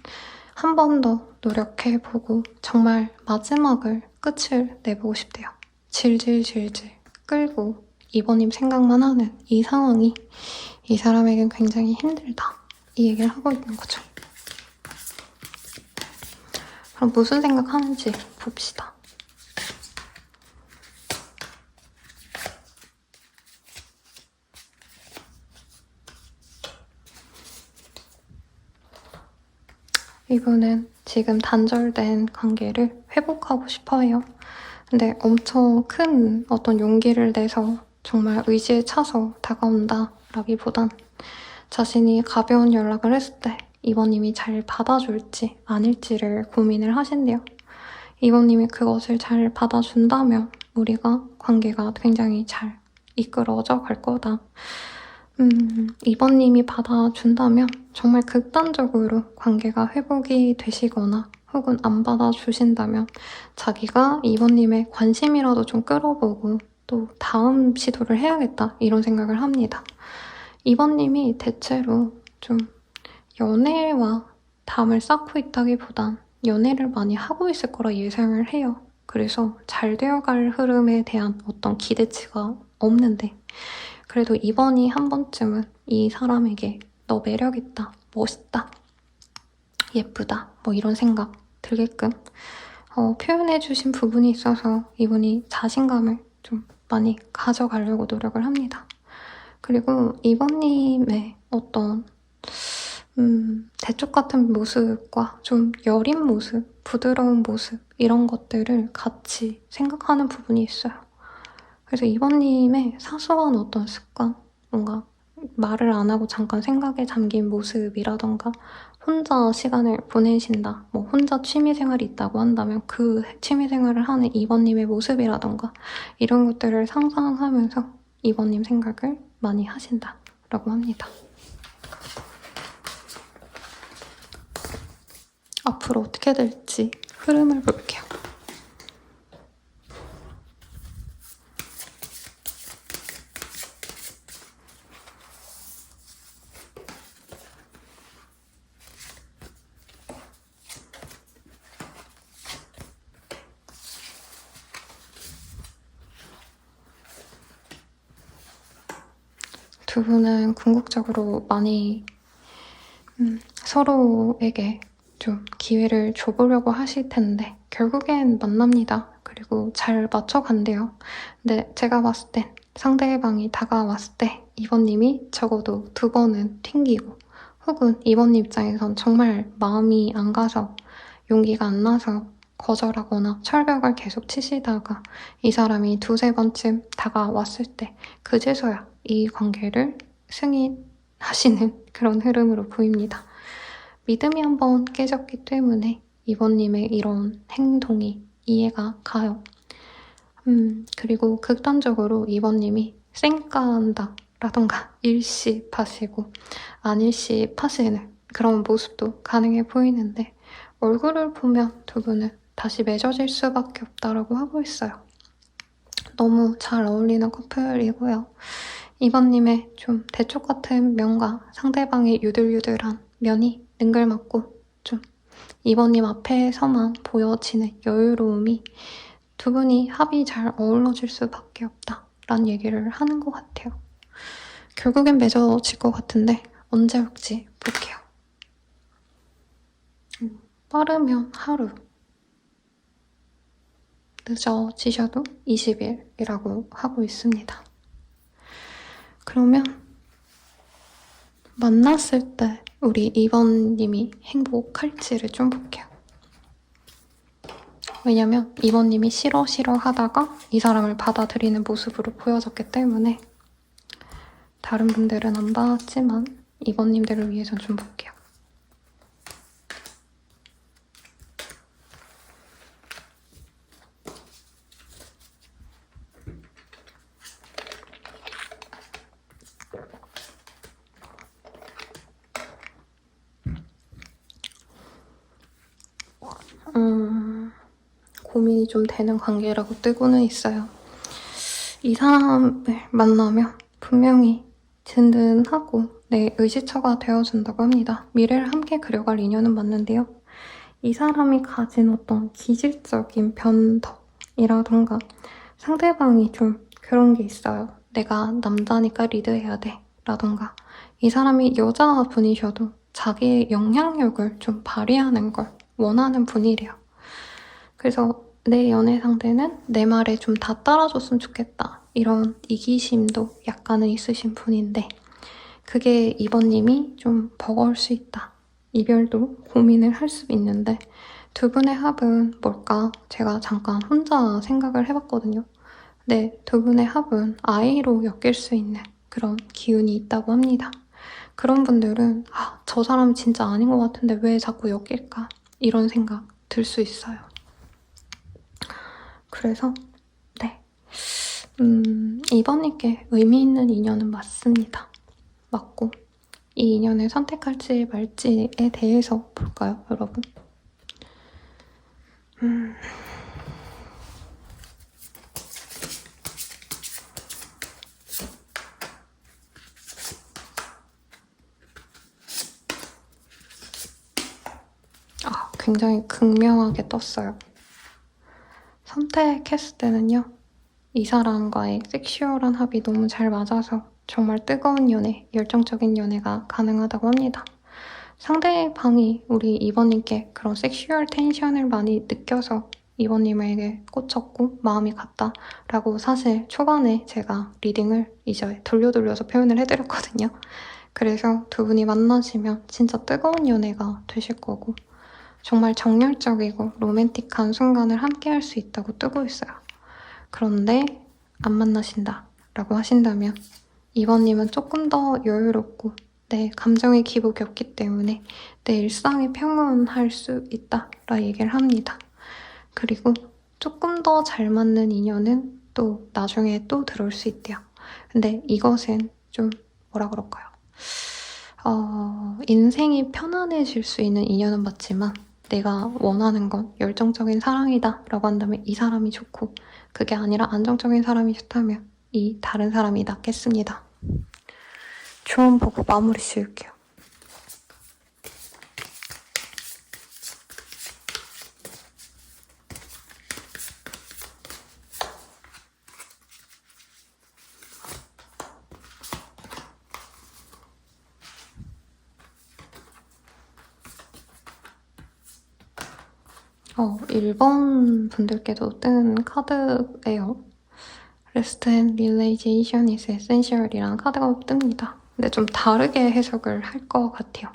한 번 더 노력해보고 정말 마지막을 끝을 내보고 싶대요. 질질질질 끌고 이번님 생각만 하는 이 상황이 이 사람에겐 굉장히 힘들다. 이 얘기를 하고 있는 거죠. 그럼 무슨 생각하는지 봅시다. 이분은 지금 단절된 관계를 회복하고 싶어 해요. 근데 엄청 큰 어떤 용기를 내서 정말 의지에 차서 다가온다 라기보단 자신이 가벼운 연락을 했을 때 이번님이 잘 받아줄지 아닐지를 고민을 하신대요. 이번님이 그것을 잘 받아준다면 우리가 관계가 굉장히 잘 이끌어져 갈 거다. 이번님이 받아준다면 정말 극단적으로 관계가 회복이 되시거나 혹은 안 받아주신다면 자기가 이번님의 관심이라도 좀 끌어보고 또 다음 시도를 해야겠다 이런 생각을 합니다. 이번님이 대체로 좀 연애와 담을 쌓고 있다기보단 연애를 많이 하고 있을 거라 예상을 해요. 그래서 잘 되어갈 흐름에 대한 어떤 기대치가 없는데 그래도 이번이 한 번쯤은 이 사람에게 너 매력있다, 멋있다, 예쁘다 뭐 이런 생각 들게끔 표현해주신 부분이 있어서 이분이 자신감을 좀 많이 가져가려고 노력을 합니다. 그리고 이번님의 어떤 대쪽 같은 모습과 좀 여린 모습, 부드러운 모습 이런 것들을 같이 생각하는 부분이 있어요. 그래서 이번님의 사소한 어떤 습관, 뭔가 말을 안 하고 잠깐 생각에 잠긴 모습이라던가 혼자 시간을 보내신다, 뭐 혼자 취미생활이 있다고 한다면 그 취미생활을 하는 이번님의 모습이라던가 이런 것들을 상상하면서 이번님 생각을 많이 하신다라고 합니다. 앞으로 어떻게 될지 흐름을 볼게요. 두 분은 궁극적으로 많이 서로에게 좀 기회를 줘보려고 하실 텐데 결국엔 만납니다. 그리고 잘 맞춰간대요. 근데 제가 봤을 땐 상대방이 다가왔을 때 이번님이 적어도 2번은 튕기고 혹은 이번님 입장에선 정말 마음이 안 가서 용기가 안 나서 거절하거나 철벽을 계속 치시다가 이 사람이 2~3번쯤 다가왔을 때 그제서야 이 관계를 승인하시는 그런 흐름으로 보입니다. 믿음이 한번 깨졌기 때문에 이번님의 이런 행동이 이해가 가요. 그리고 극단적으로 이번님이 쌩까한다 라던가 일시파시고 안일시파시는 그런 모습도 가능해 보이는데 얼굴을 보면 두 분은 다시 맺어질 수밖에 없다라고 하고 있어요. 너무 잘 어울리는 커플이고요. 이번님의 좀 대쪽 같은 면과 상대방의 유들유들한 면이 능글맞고 좀 이번님 앞에서만 보여지는 여유로움이 두 분이 합이 잘 어우러질 수밖에 없다라는 얘기를 하는 것 같아요. 결국엔 맺어질 것 같은데 언제 올지 볼게요. 빠르면 하루, 늦어지셔도 20일이라고 하고 있습니다. 그러면 만났을 때 우리 이번님이 행복할지를 좀 볼게요. 왜냐면 이번님이 싫어 하다가 이 사람을 받아들이는 모습으로 보여졌기 때문에 다른 분들은 안 봤지만 이번님들을 위해서 좀 볼게요. 고민이 좀 되는 관계라고 뜨고는 있어요. 이 사람을 만나면 분명히 든든하고 내 의지처가 되어준다고 합니다. 미래를 함께 그려갈 인연은 맞는데요. 이 사람이 가진 어떤 기질적인 변덕이라던가 상대방이 좀 그런 게 있어요. 내가 남자니까 리드해야 돼 라던가 이 사람이 여자분이셔도 자기의 영향력을 좀 발휘하는 걸 원하는 분이래요. 그래서 내 연애 상대는 내 말에 좀 다 따라줬으면 좋겠다 이런 이기심도 약간은 있으신 분인데 그게 이번님이 좀 버거울 수 있다. 이별도 고민을 할 수 있는데 두 분의 합은 뭘까? 제가 잠깐 혼자 생각을 해봤거든요. 네, 두 분의 합은 아이로 엮일 수 있는 그런 기운이 있다고 합니다. 그런 분들은 저 사람 진짜 아닌 것 같은데 왜 자꾸 엮일까? 이런 생각 들 수 있어요. 그래서 네, 이번님께 의미 있는 인연은 맞습니다. 맞고 이 인연을 선택할지 말지에 대해서 볼까요, 여러분? 굉장히 극명하게 떴어요. 선택했을 때는요, 이 사람과의 섹슈얼한 합이 너무 잘 맞아서 정말 뜨거운 연애, 열정적인 연애가 가능하다고 합니다. 상대방이 우리 이번님께 그런 섹슈얼 텐션을 많이 느껴서 이번님에게 꽂혔고 마음이 갔다라고 사실 초반에 제가 리딩을 이제 돌려서 표현을 해드렸거든요. 그래서 두 분이 만나시면 진짜 뜨거운 연애가 되실 거고 정말 정열적이고 로맨틱한 순간을 함께 할 수 있다고 뜨고 있어요. 그런데 안 만나신다 라고 하신다면 이번님은 조금 더 여유롭고 내 감정의 기복이 없기 때문에 내 일상이 평온할 수 있다 라 얘기를 합니다. 그리고 조금 더 잘 맞는 인연은 또 나중에 또 들어올 수 있대요. 근데 이것은 좀 뭐라 그럴까요? 인생이 편안해질 수 있는 인연은 맞지만 내가 원하는 건 열정적인 사랑이다 라고 한다면 이 사람이 좋고 그게 아니라 안정적인 사람이 좋다면 이 다른 사람이 낫겠습니다. 조언 보고 마무리 지을게요. 일본 분들께도 뜬 카드예요. Rest and Realization is Essential이라는 카드가 뜹니다. 근데 좀 다르게 해석을 할 것 같아요.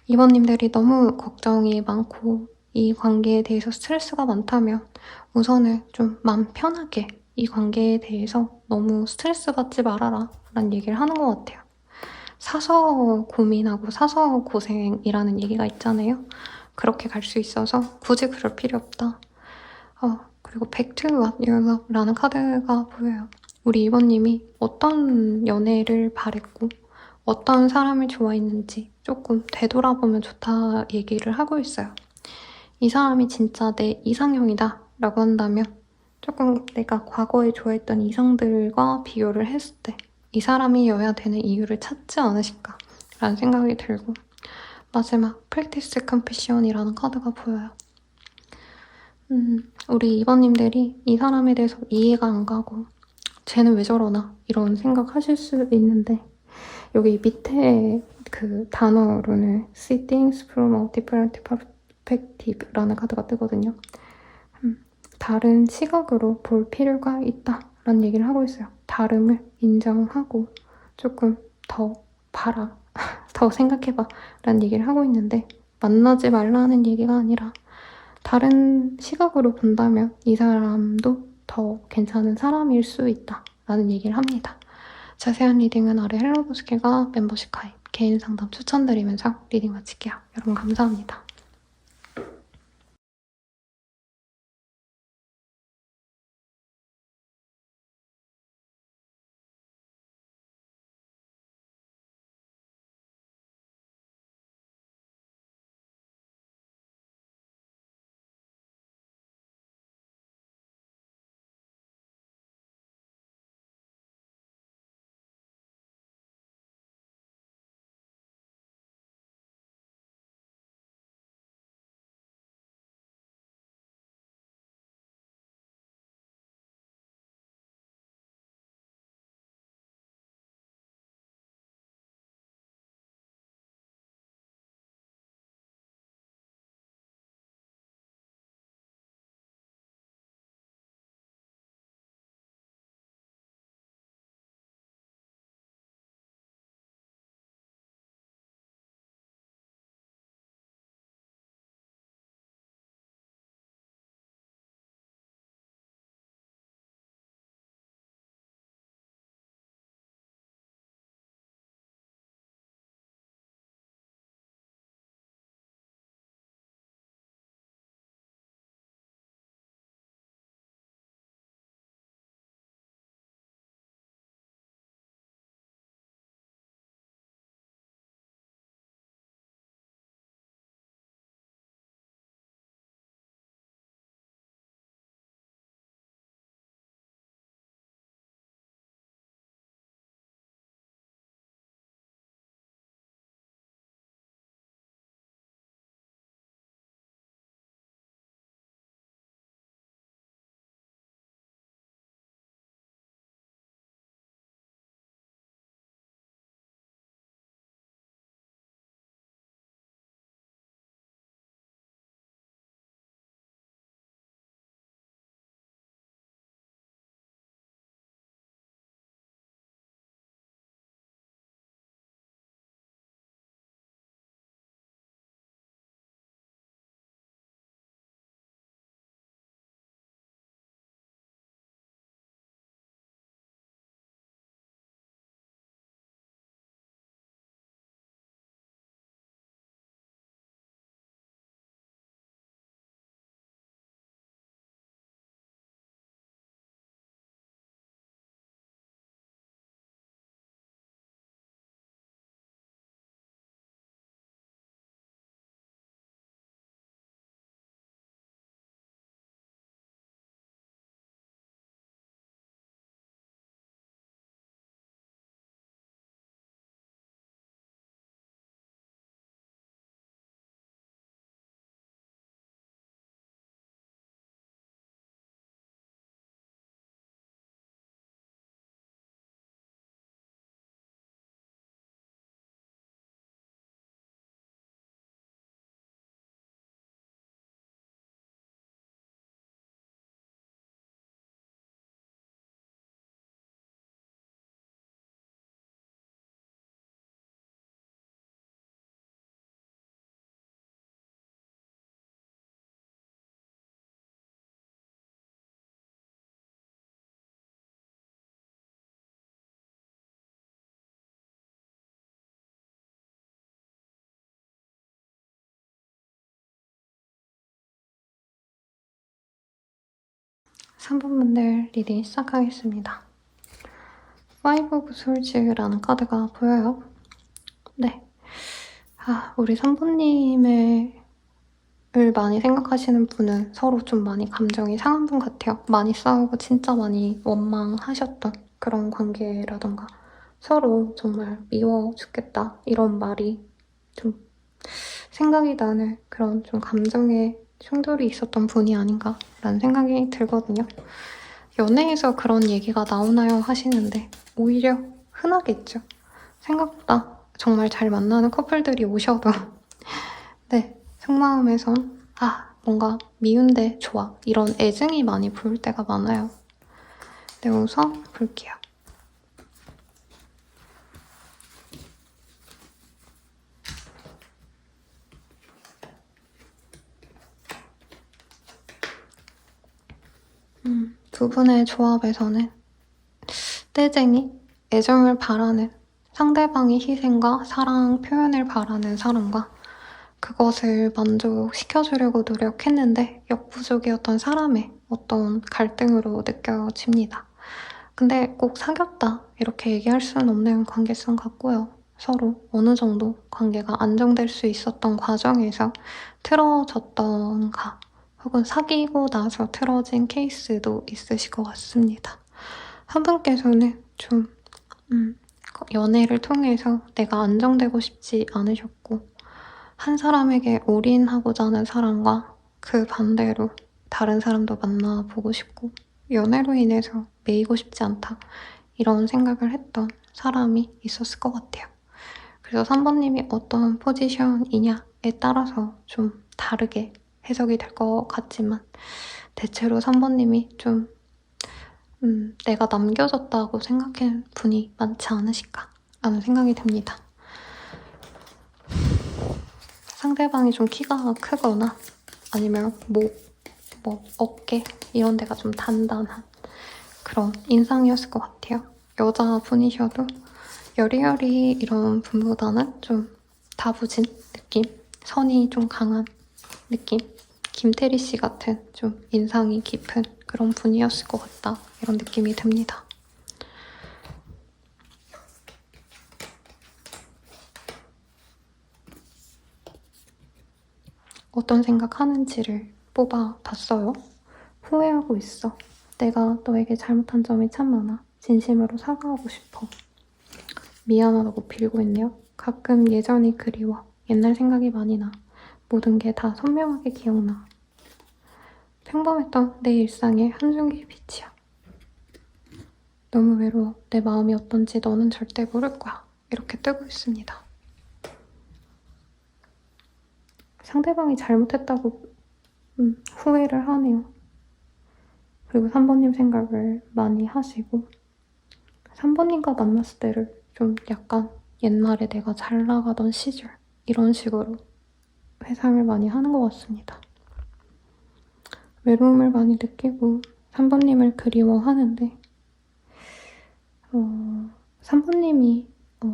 이번님들이 너무 걱정이 많고 이 관계에 대해서 스트레스가 많다면 우선은 좀 마음 편하게 이 관계에 대해서 너무 스트레스 받지 말아라 라는 얘기를 하는 것 같아요. 사서 고민하고 사서 고생이라는 얘기가 있잖아요. 그렇게 갈 수 있어서 굳이 그럴 필요 없다. 그리고 Back to What You Love 라는 카드가 보여요. 우리 이번님이 어떤 연애를 바랬고 어떤 사람을 좋아했는지 조금 되돌아보면 좋다 얘기를 하고 있어요. 이 사람이 진짜 내 이상형이다 라고 한다면 조금 내가 과거에 좋아했던 이성들과 비교를 했을 때 이 사람이어야 되는 이유를 찾지 않으실까 라는 생각이 들고 마지막 Practice Compassion이라는 카드가 보여요. 우리 이번님들이 이 사람에 대해서 이해가 안 가고 쟤는 왜 저러나 이런 생각하실 수 있는데 여기 밑에 그 단어로는 See things from a different perspective라는 카드가 뜨거든요. 다른 시각으로 볼 필요가 있다라는 얘기를 하고 있어요. 다름을 인정하고 조금 더 봐라, 더 생각해봐 라는 얘기를 하고 있는데 만나지 말라는 얘기가 아니라 다른 시각으로 본다면 이 사람도 더 괜찮은 사람일 수 있다라는 얘기를 합니다. 자세한 리딩은 아래 헬로보스케가 멤버십 가입, 개인 상담 추천드리면서 리딩 마칠게요. 여러분 감사합니다. 3번분들 리딩 시작하겠습니다. Five of Swords라는 카드가 보여요. 네. 우리 3번님을 많이 생각하시는 분은 서로 좀 많이 감정이 상한 분 같아요. 많이 싸우고 진짜 많이 원망하셨던 그런 관계라던가 서로 정말 미워 죽겠다 이런 말이 좀 생각이 나는 그런 좀 감정의 충돌이 있었던 분이 아닌가라는 생각이 들거든요. 연애에서 그런 얘기가 나오나요 하시는데 오히려 흔하겠죠. 생각보다 정말 잘 만나는 커플들이 오셔도 네, 속마음에선 뭔가 미운데 좋아 이런 애증이 많이 보일 때가 많아요. 네, 우선 볼게요. 두 분의 조합에서는 떼쟁이, 애정을 바라는 상대방의 희생과 사랑 표현을 바라는 사람과 그것을 만족시켜주려고 노력했는데 역부족이었던 사람의 어떤 갈등으로 느껴집니다. 근데 꼭 사귀었다 이렇게 얘기할 수는 없는 관계성 같고요. 서로 어느 정도 관계가 안정될 수 있었던 과정에서 틀어졌던가 혹은 사귀고 나서 틀어진 케이스도 있으실 것 같습니다. 한 분께서는 좀 연애를 통해서 내가 안정되고 싶지 않으셨고 한 사람에게 올인하고자 하는 사람과 그 반대로 다른 사람도 만나보고 싶고 연애로 인해서 매이고 싶지 않다 이런 생각을 했던 사람이 있었을 것 같아요. 그래서 3번님이 어떤 포지션이냐에 따라서 좀 다르게 해석이 될 것 같지만 대체로 3번님이 좀 내가 남겨졌다고 생각한 분이 많지 않으실까 라는 생각이 듭니다. 상대방이 좀 키가 크거나 아니면 어깨 이런 데가 좀 단단한 그런 인상이었을 것 같아요. 여자분이셔도 여리여리 이런 분보다는 좀 다부진 느낌, 선이 좀 강한 느낌, 김태리 씨 같은 좀 인상이 깊은 그런 분이었을 것 같다 이런 느낌이 듭니다. 어떤 생각하는지를 뽑아봤어요. 후회하고 있어. 내가 너에게 잘못한 점이 참 많아. 진심으로 사과하고 싶어. 미안하다고 빌고 있네요. 가끔 예전이 그리워. 옛날 생각이 많이 나. 모든 게 다 선명하게 기억나. 평범했던 내 일상의 한 줄기 빛이야. 너무 외로워. 내 마음이 어떤지 너는 절대 모를 거야. 이렇게 뜨고 있습니다. 상대방이 잘못했다고 후회를 하네요. 그리고 3번님 생각을 많이 하시고 3번님과 만났을 때를 좀 약간 옛날에 내가 잘 나가던 시절 이런 식으로 회상을 많이 하는 것 같습니다. 외로움을 많이 느끼고 3번님을 그리워하는데 3번님이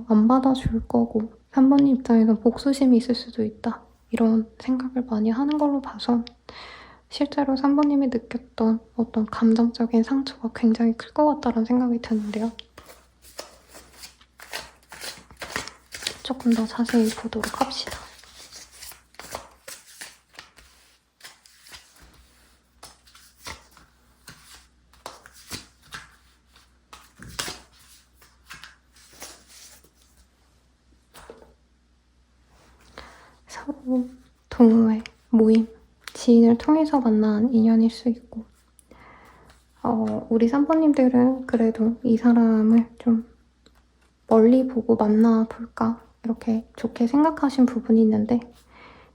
안 받아줄 거고 3번님 입장에서 복수심이 있을 수도 있다 이런 생각을 많이 하는 걸로 봐서 실제로 3번님이 느꼈던 어떤 감정적인 상처가 굉장히 클 것 같다는 생각이 드는데요. 조금 더 자세히 보도록 합시다. 서로 동호회, 모임, 지인을 통해서 만난 인연일 수 있고 우리 3번님들은 그래도 이 사람을 좀 멀리 보고 만나볼까 이렇게 좋게 생각하신 부분이 있는데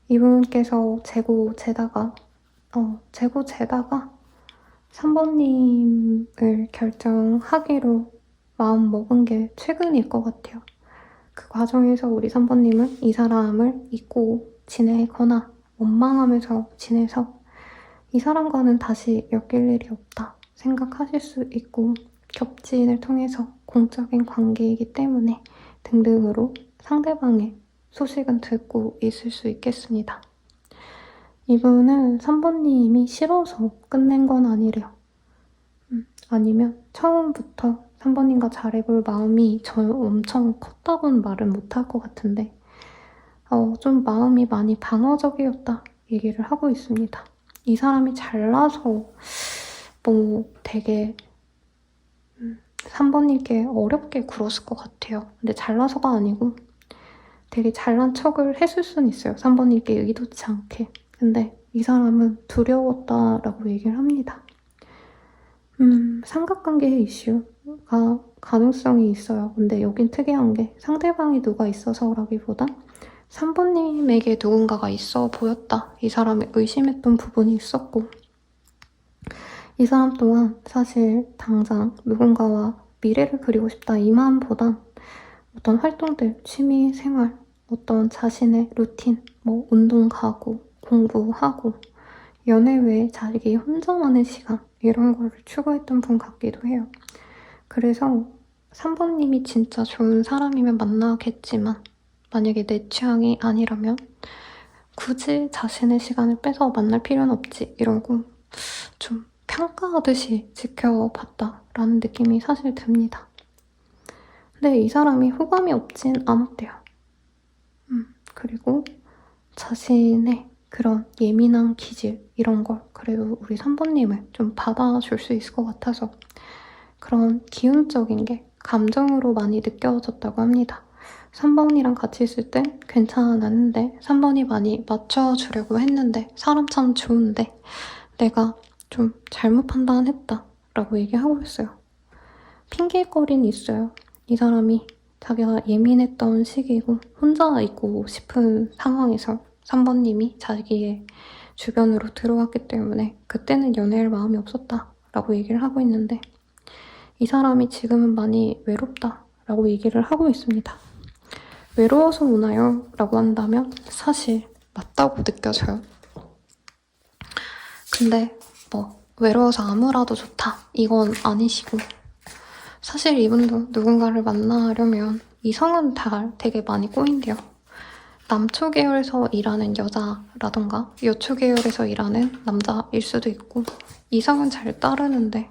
이분께서 재고 재다가 3번님을 결정하기로 마음 먹은 게 최근일 것 같아요. 그 과정에서 우리 3번님은 이 사람을 잊고 지내거나 원망하면서 지내서 이 사람과는 다시 엮일 일이 없다 생각하실 수 있고 겹지인을 통해서 공적인 관계이기 때문에 등등으로 상대방의 소식은 듣고 있을 수 있겠습니다. 이분은 3번님이 싫어서 끝낸 건 아니래요. 아니면 처음부터 3번님과 잘해볼 마음이 저 엄청 컸다고는 말은 못할 것 같은데 좀 마음이 많이 방어적이었다 얘기를 하고 있습니다. 이 사람이 잘나서 뭐 되게 3번님께 어렵게 굴었을 것 같아요. 근데 잘나서가 아니고 되게 잘난 척을 했을 수는 있어요. 3번님께 의도치 않게. 근데 이 사람은 두려웠다라고 얘기를 합니다. 삼각관계의 이슈가 가능성이 있어요. 근데 여긴 특이한 게 상대방이 누가 있어서라기보단 3번님에게 누군가가 있어 보였다. 이 사람이 의심했던 부분이 있었고 이 사람 또한 사실 당장 누군가와 미래를 그리고 싶다 이 마음보단 어떤 활동들, 취미 생활, 어떤 자신의 루틴, 뭐 운동 가고 공부하고 연애 외에 자기 혼자만의 시간 이런 거를 추구했던 분 같기도 해요. 그래서 3번님이 진짜 좋은 사람이면 만나겠지만 만약에 내 취향이 아니라면 굳이 자신의 시간을 뺏어 만날 필요는 없지 이러고 좀 평가하듯이 지켜봤다라는 느낌이 사실 듭니다. 근데 이 사람이 호감이 없진 않았대요. 그리고 자신의 그런 예민한 기질 이런 걸 그래도 우리 3번님을 좀 받아줄 수 있을 것 같아서 그런 기운적인 게 감정으로 많이 느껴졌다고 합니다. 3번이랑 같이 있을 땐 괜찮았는데 3번이 많이 맞춰주려고 했는데 사람 참 좋은데 내가 좀 잘못 판단했다 라고 얘기하고 있어요. 핑계거리는 있어요. 이 사람이 자기가 예민했던 시기고 혼자 있고 싶은 상황에서 3번님이 자기의 주변으로 들어왔기 때문에 그때는 연애할 마음이 없었다 라고 얘기를 하고 있는데 이 사람이 지금은 많이 외롭다 라고 얘기를 하고 있습니다. 외로워서 오나요? 라고 한다면 사실 맞다고 느껴져요. 근데 뭐 외로워서 아무라도 좋다 이건 아니시고 사실 이분도 누군가를 만나려면 이성은 다 되게 많이 꼬인대요. 남초 계열에서 일하는 여자라던가 여초 계열에서 일하는 남자일 수도 있고 이성은 잘 따르는데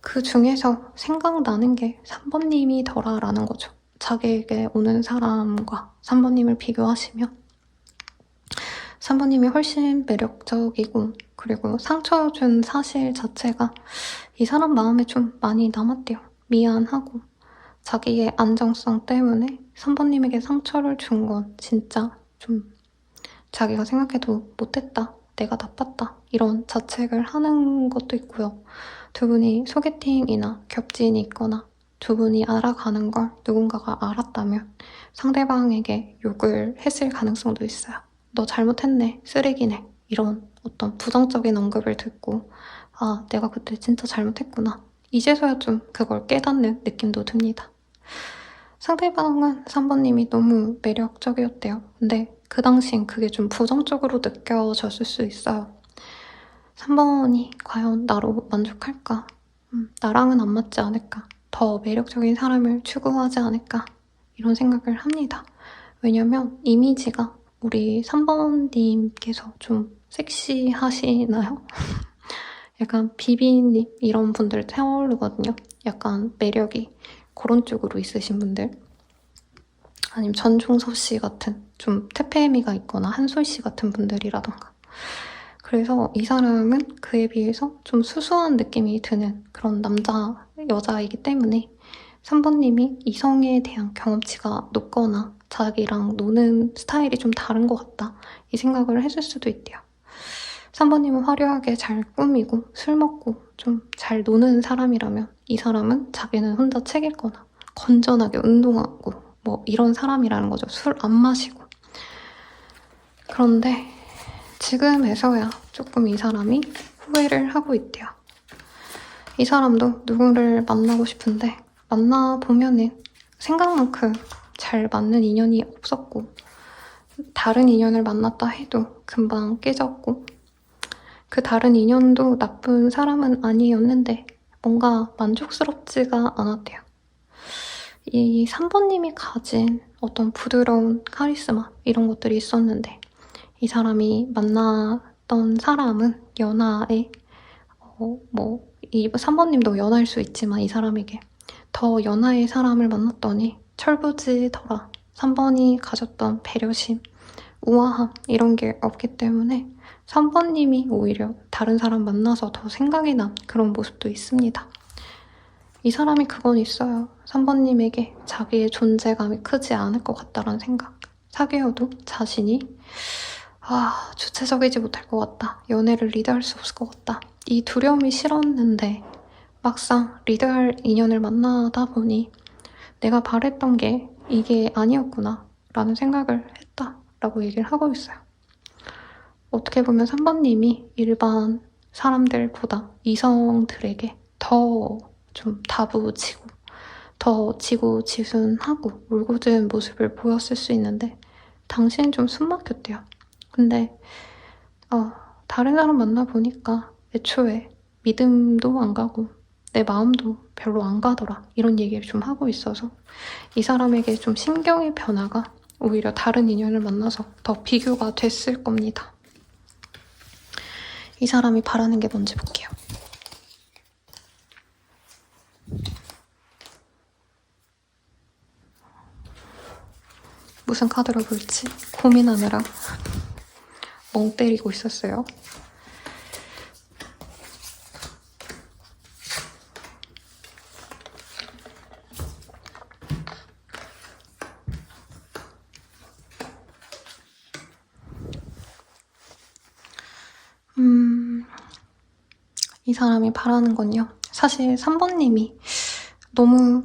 그 중에서 생각나는 게 3번님이더라라는 거죠. 자기에게 오는 사람과 3번님을 비교하시면 3번님이 훨씬 매력적이고 그리고 상처 준 사실 자체가 이 사람 마음에 좀 많이 남았대요. 미안하고 자기의 안정성 때문에 3번님에게 상처를 준 건 진짜 좀 자기가 생각해도 못했다, 내가 나빴다 이런 자책을 하는 것도 있고요. 두 분이 소개팅이나 겹진이 있거나 두 분이 알아가는 걸 누군가가 알았다면 상대방에게 욕을 했을 가능성도 있어요. 너 잘못했네, 쓰레기네 이런 어떤 부정적인 언급을 듣고 아, 내가 그때 진짜 잘못했구나 이제서야 좀 그걸 깨닫는 느낌도 듭니다. 상대방은 3번님이 너무 매력적이었대요. 근데 그 당시엔 그게 좀 부정적으로 느껴졌을 수 있어요. 3번이 과연 나로 만족할까? 나랑은 안 맞지 않을까? 더 매력적인 사람을 추구하지 않을까? 이런 생각을 합니다. 왜냐면 이미지가 우리 3번님께서 좀 섹시하시나요? 약간 비비님 이런 분들 떠오르거든요. 약간 매력이 그런 쪽으로 있으신 분들. 아니면 전종서 씨 같은 좀 태페미가 있거나 한솔 씨 같은 분들이라던가. 그래서 이 사람은 그에 비해서 좀 수수한 느낌이 드는 그런 남자, 여자이기 때문에 3번님이 이성에 대한 경험치가 높거나 자기랑 노는 스타일이 좀 다른 것 같다 이 생각을 했을 수도 있대요. 3번님은 화려하게 잘 꾸미고 술 먹고 좀 잘 노는 사람이라면 이 사람은 자기는 혼자 책 읽거나 건전하게 운동하고 뭐 이런 사람이라는 거죠. 술 안 마시고. 그런데 지금에서야 조금 이 사람이 후회를 하고 있대요. 이 사람도 누구를 만나고 싶은데 만나보면은 생각만큼 잘 맞는 인연이 없었고 다른 인연을 만났다 해도 금방 깨졌고 그 다른 인연도 나쁜 사람은 아니었는데 뭔가 만족스럽지가 않았대요. 이 3번님이 가진 어떤 부드러운 카리스마 이런 것들이 있었는데 이 사람이 만났던 사람은 연하에 뭐 이 3번님도 연하일 수 있지만 이 사람에게 더 연하의 사람을 만났더니 철부지더라. 3번이 가졌던 배려심, 우아함 이런 게 없기 때문에 3번님이 오히려 다른 사람 만나서 더 생각이 난 그런 모습도 있습니다. 이 사람이 그건 있어요. 3번님에게 자기의 존재감이 크지 않을 것 같다라는 생각. 사귀어도 자신이 주체적이지 못할 것 같다. 연애를 리드할 수 없을 것 같다. 이 두려움이 싫었는데 막상 리드할 인연을 만나다 보니 내가 바랬던 게 이게 아니었구나 라는 생각을 했다라고 얘기를 하고 있어요. 어떻게 보면 3번님이 일반 사람들보다 이성들에게 더 좀 다부지고 더 지고지순하고 울고든 모습을 보였을 수 있는데 당신은 좀 숨막혔대요. 근데 다른 사람 만나보니까 애초에 믿음도 안 가고 내 마음도 별로 안 가더라 이런 얘기를 좀 하고 있어서 이 사람에게 좀 신경의 변화가 오히려 다른 인연을 만나서 더 비교가 됐을 겁니다. 이 사람이 바라는 게 뭔지 볼게요. 무슨 카드로 볼지 고민하느라 멍 때리고 있었어요. 이 사람이 바라는 건요. 사실 3번님이 너무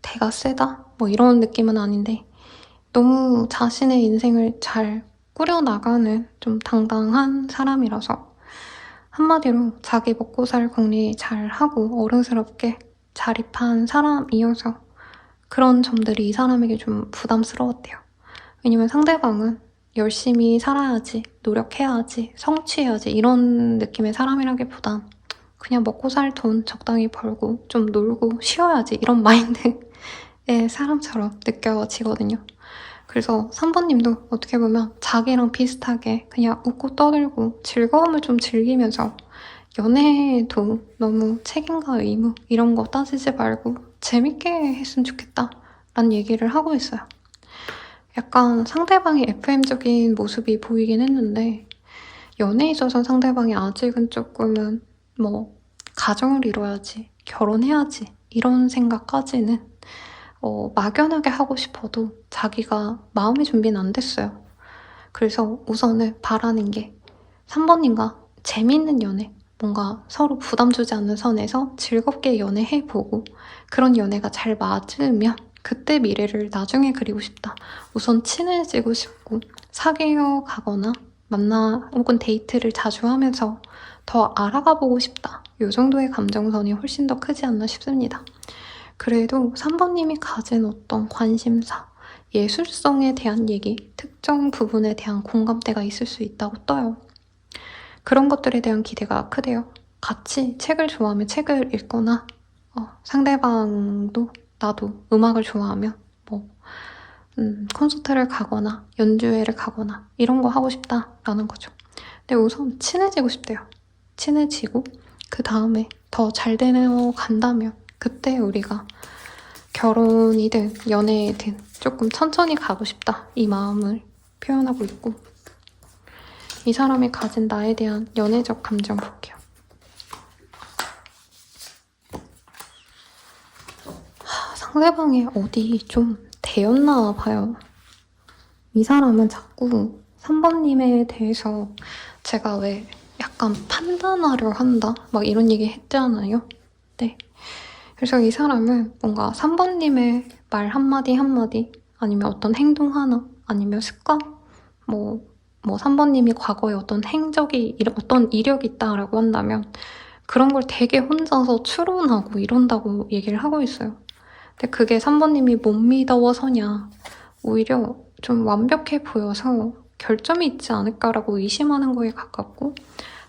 대가 세다? 뭐 이런 느낌은 아닌데 너무 자신의 인생을 잘 꾸려나가는 좀 당당한 사람이라서 한마디로 자기 먹고 살 궁리 잘 하고 어른스럽게 자립한 사람이어서 그런 점들이 이 사람에게 좀 부담스러웠대요. 왜냐면 상대방은 열심히 살아야지, 노력해야지, 성취해야지 이런 느낌의 사람이라기보단 그냥 먹고 살 돈 적당히 벌고 좀 놀고 쉬어야지 이런 마인드의 사람처럼 느껴지거든요. 그래서 3번님도 어떻게 보면 자기랑 비슷하게 그냥 웃고 떠들고 즐거움을 좀 즐기면서 연애도 너무 책임과 의무 이런 거 따지지 말고 재밌게 했으면 좋겠다 라는 얘기를 하고 있어요. 약간 상대방이 FM적인 모습이 보이긴 했는데 연애에 있어서 상대방이 아직은 조금은 뭐 가정을 이뤄야지, 결혼해야지 이런 생각까지는 막연하게 하고 싶어도 자기가 마음의 준비는 안 됐어요. 그래서 우선은 바라는 게 3번님과 재미있는 연애, 뭔가 서로 부담 주지 않는 선에서 즐겁게 연애해보고 그런 연애가 잘 맞으면 그때 미래를 나중에 그리고 싶다. 우선 친해지고 싶고 사귀어 가거나 만나 혹은 데이트를 자주 하면서 더 알아가 보고 싶다. 이 정도의 감정선이 훨씬 더 크지 않나 싶습니다. 그래도 3번님이 가진 어떤 관심사, 예술성에 대한 얘기, 특정 부분에 대한 공감대가 있을 수 있다고 떠요. 그런 것들에 대한 기대가 크대요. 같이 책을 좋아하면 책을 읽거나 상대방도 나도 음악을 좋아하면 콘서트를 가거나 연주회를 가거나 이런 거 하고 싶다라는 거죠. 근데 우선 친해지고 싶대요. 친해지고 그 다음에 더 잘 되어 간다면 그때 우리가 결혼이든 연애든 조금 천천히 가고 싶다 이 마음을 표현하고 있고 이 사람이 가진 나에 대한 연애적 감정 볼게요. 상대방이 어디 좀 대였나 봐요. 이 사람은 자꾸 3번님에 대해서 제가 왜 약간 판단하려 한다? 막 이런 얘기 했잖아요. 네. 그래서 이 사람은 뭔가 3번님의 말 한마디 한마디 아니면 어떤 행동 하나 아니면 습관 3번님이 과거에 어떤 행적이 어떤 이력이 있다라고 한다면 그런 걸 되게 혼자서 추론하고 이런다고 얘기를 하고 있어요. 근데 그게 3번님이 못 믿어서냐 오히려 좀 완벽해 보여서 결점이 있지 않을까라고 의심하는 거에 가깝고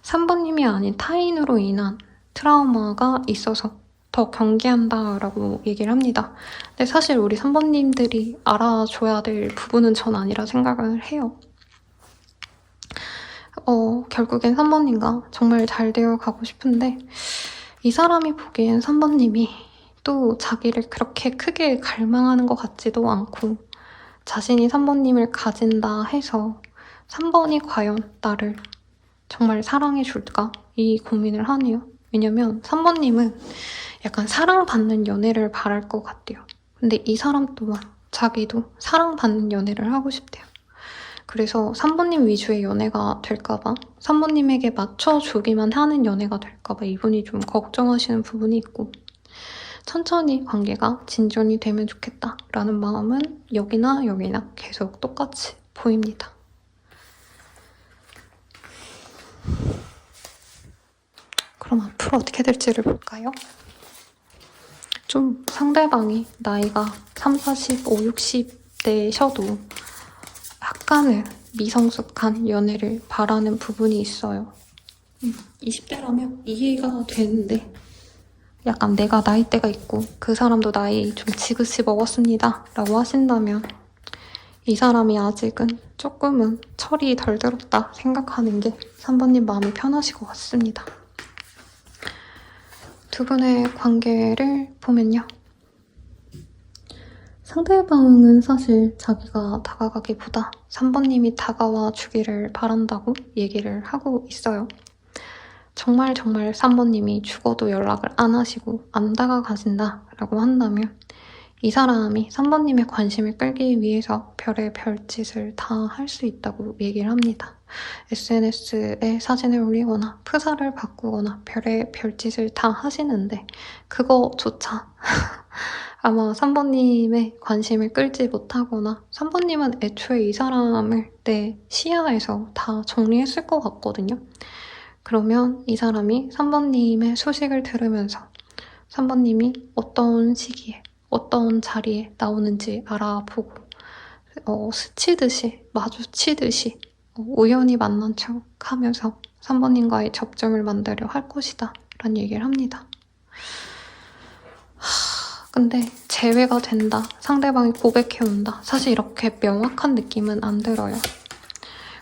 3번님이 아닌 타인으로 인한 트라우마가 있어서 더 경계한다라고 얘기를 합니다. 근데 사실 우리 3번님들이 알아줘야 될 부분은 전 아니라 생각을 해요. 결국엔 3번님과 정말 잘 되어 가고 싶은데 이 사람이 보기엔 3번님이 또 자기를 그렇게 크게 갈망하는 것 같지도 않고 자신이 3번님을 가진다 해서 3번이 과연 나를 정말 사랑해줄까? 이 고민을 하네요. 왜냐면 3번님은 약간 사랑받는 연애를 바랄 것 같대요. 근데 이 사람 또한 자기도 사랑받는 연애를 하고 싶대요. 그래서 3번님 위주의 연애가 될까봐 3번님에게 맞춰주기만 하는 연애가 될까봐 이분이 좀 걱정하시는 부분이 있고 천천히 관계가 진전이 되면 좋겠다라는 마음은 여기나 여기나 계속 똑같이 보입니다. 그럼 앞으로 어떻게 될지를 볼까요? 좀 상대방이 나이가 30, 40, 60대셔도 약간은 미성숙한 연애를 바라는 부분이 있어요. 20대라면 이해가 되는데 약간 내가 나이대가 있고 그 사람도 나이 좀 지긋이 먹었습니다 라고 하신다면 이 사람이 아직은 조금은 철이 덜 들었다 생각하는 게 3번님 마음이 편하실 것 같습니다. 두 분의 관계를 보면요. 상대방은 사실 자기가 다가가기보다 3번님이 다가와 주기를 바란다고 얘기를 하고 있어요. 정말 3번님이 죽어도 연락을 안 하시고 안 다가가신다라고 한다면 이 사람이 3번님의 관심을 끌기 위해서 별의 별짓을 다 할 수 있다고 얘기를 합니다. SNS에 사진을 올리거나 프사를 바꾸거나 별의 별짓을 다 하시는데 그거조차 아마 3번님의 관심을 끌지 못하거나 3번님은 애초에 이 사람을 내 시야에서 다 정리했을 것 같거든요. 그러면 이 사람이 3번님의 소식을 들으면서 3번님이 어떤 시기에 어떤 자리에 나오는지 알아보고 스치듯이 마주치듯이 우연히 만난 척 하면서 3번님과의 접점을 만들려 할 것이다 라는 얘기를 합니다. 근데 재회가 된다, 상대방이 고백해온다, 사실 이렇게 명확한 느낌은 안 들어요.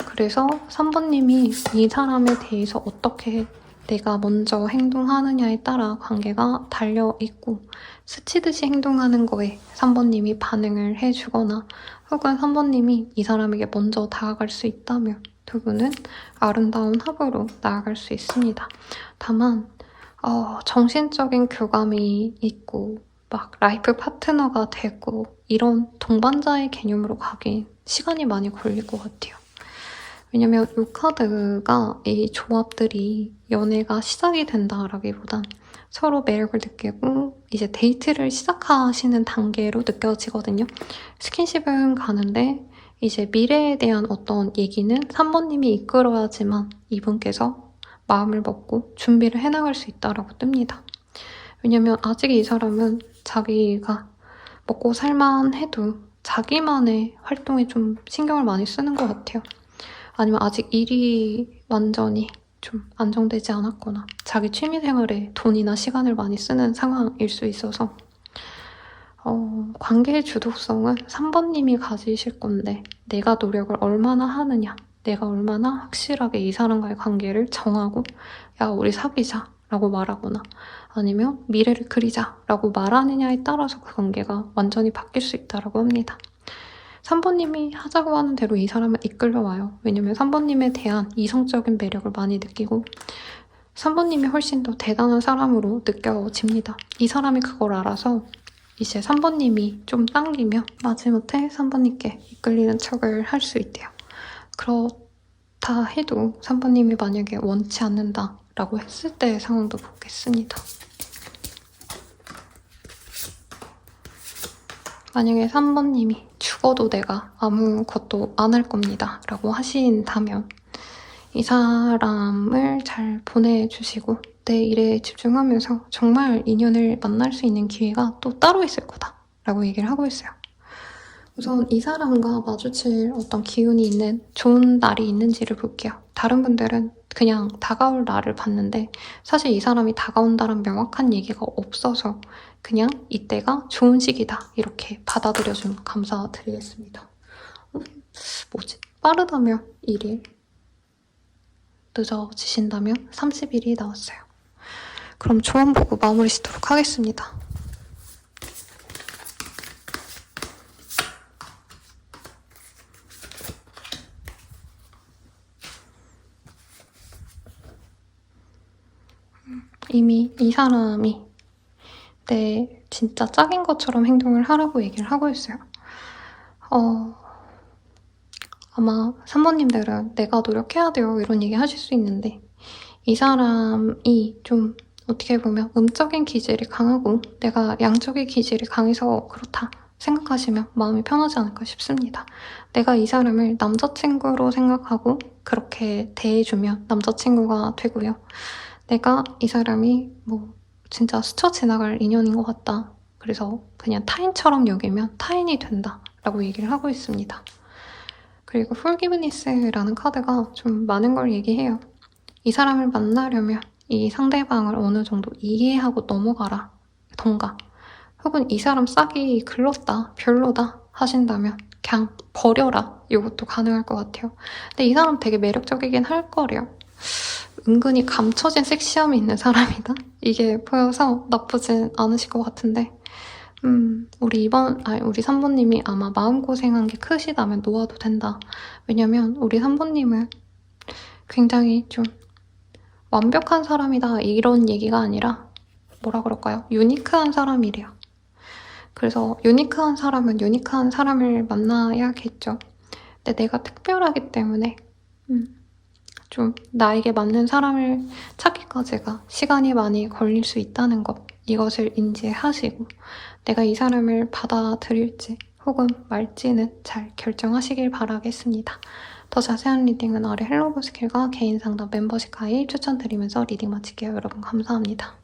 그래서 3번님이 이 사람에 대해서 어떻게 내가 먼저 행동하느냐에 따라 관계가 달려있고 스치듯이 행동하는 거에 3번님이 반응을 해주거나 혹은 3번님이 이 사람에게 먼저 다가갈 수 있다면 두 분은 아름다운 합으로 나아갈 수 있습니다. 다만 정신적인 교감이 있고 막 라이프 파트너가 되고 이런 동반자의 개념으로 가긴 시간이 많이 걸릴 것 같아요. 왜냐면 이 카드가 이 조합들이 연애가 시작이 된다라기보단 서로 매력을 느끼고 이제 데이트를 시작하시는 단계로 느껴지거든요. 스킨십은 가는데 이제 미래에 대한 어떤 얘기는 3번님이 이끌어야지만 이분께서 마음을 먹고 준비를 해나갈 수 있다라고 뜹니다. 왜냐면 아직 이 사람은 자기가 먹고 살만해도 자기만의 활동에 좀 신경을 많이 쓰는 것 같아요. 아니면 아직 일이 완전히 좀 안정되지 않았거나 자기 취미생활에 돈이나 시간을 많이 쓰는 상황일 수 있어서 관계의 주도성은 3번님이 가지실 건데 내가 노력을 얼마나 하느냐, 내가 얼마나 확실하게 이 사람과의 관계를 정하고 야 우리 사귀자 라고 말하거나 아니면 미래를 그리자 라고 말하느냐에 따라서 그 관계가 완전히 바뀔 수 있다고 합니다. 3번님이 하자고 하는 대로 이 사람은 이끌려와요. 왜냐면 3번님에 대한 이성적인 매력을 많이 느끼고 3번님이 훨씬 더 대단한 사람으로 느껴집니다. 이 사람이 그걸 알아서 이제 3번님이 좀 당기면 마지못해 3번님께 이끌리는 척을 할 수 있대요. 그렇다 해도 3번님이 만약에 원치 않는다라고 했을 때의 상황도 보겠습니다. 만약에 3번님이 죽어도 내가 아무것도 안 할 겁니다 라고 하신다면 이 사람을 잘 보내주시고 내 일에 집중하면서 정말 인연을 만날 수 있는 기회가 또 따로 있을 거다 라고 얘기를 하고 있어요. 우선 이 사람과 마주칠 어떤 기운이 있는 좋은 날이 있는지를 볼게요. 다른 분들은 그냥 다가올 날을 봤는데 사실 이 사람이 다가온다는 명확한 얘기가 없어서 그냥 이때가 좋은 시기다 이렇게 받아들여주면 감사드리겠습니다. 뭐지? 빠르다면 1일, 늦어지신다면 30일이 나왔어요. 그럼 조언 보고 마무리 짓도록 하겠습니다. 이미 이 사람이 내 진짜 짝인 것처럼 행동을 하라고 얘기를 하고 있어요. 아마 산모님들은 내가 노력해야 돼요 이런 얘기 하실 수 있는데 이 사람이 좀 어떻게 보면 음적인 기질이 강하고 내가 양적인 기질이 강해서 그렇다 생각하시면 마음이 편하지 않을까 싶습니다. 내가 이 사람을 남자친구로 생각하고 그렇게 대해주면 남자친구가 되고요. 내가 이 사람이 뭐 진짜 스쳐 지나갈 인연인 것 같다. 그래서 그냥 타인처럼 여기면 타인이 된다 라고 얘기를 하고 있습니다. 그리고 폴기브니스라는 카드가 좀 많은 걸 얘기해요. 이 사람을 만나려면 이 상대방을 어느 정도 이해하고 넘어가라 던가 혹은 이 사람 싹이 글렀다 별로다 하신다면 그냥 버려라 이것도 가능할 것 같아요. 근데 이 사람 되게 매력적이긴 할 거래요. 은근히 감춰진 섹시함이 있는 사람이다 이게 보여서 나쁘진 않으실 것 같은데 우리 산모님이 아마 마음고생한 게 크시다면 놓아도 된다. 왜냐면 우리 산모님은 굉장히 좀 완벽한 사람이다 이런 얘기가 아니라 뭐라 그럴까요? 유니크한 사람이래요. 그래서 유니크한 사람은 유니크한 사람을 만나야겠죠. 근데 내가 특별하기 때문에 좀 나에게 맞는 사람을 찾기까지가 시간이 많이 걸릴 수 있다는 것 이것을 인지하시고 내가 이 사람을 받아들일지 혹은 말지는 잘 결정하시길 바라겠습니다. 더 자세한 리딩은 아래 헬로우 스킬과 개인 상담 멤버십 가입 추천드리면서 리딩 마칠게요. 여러분 감사합니다.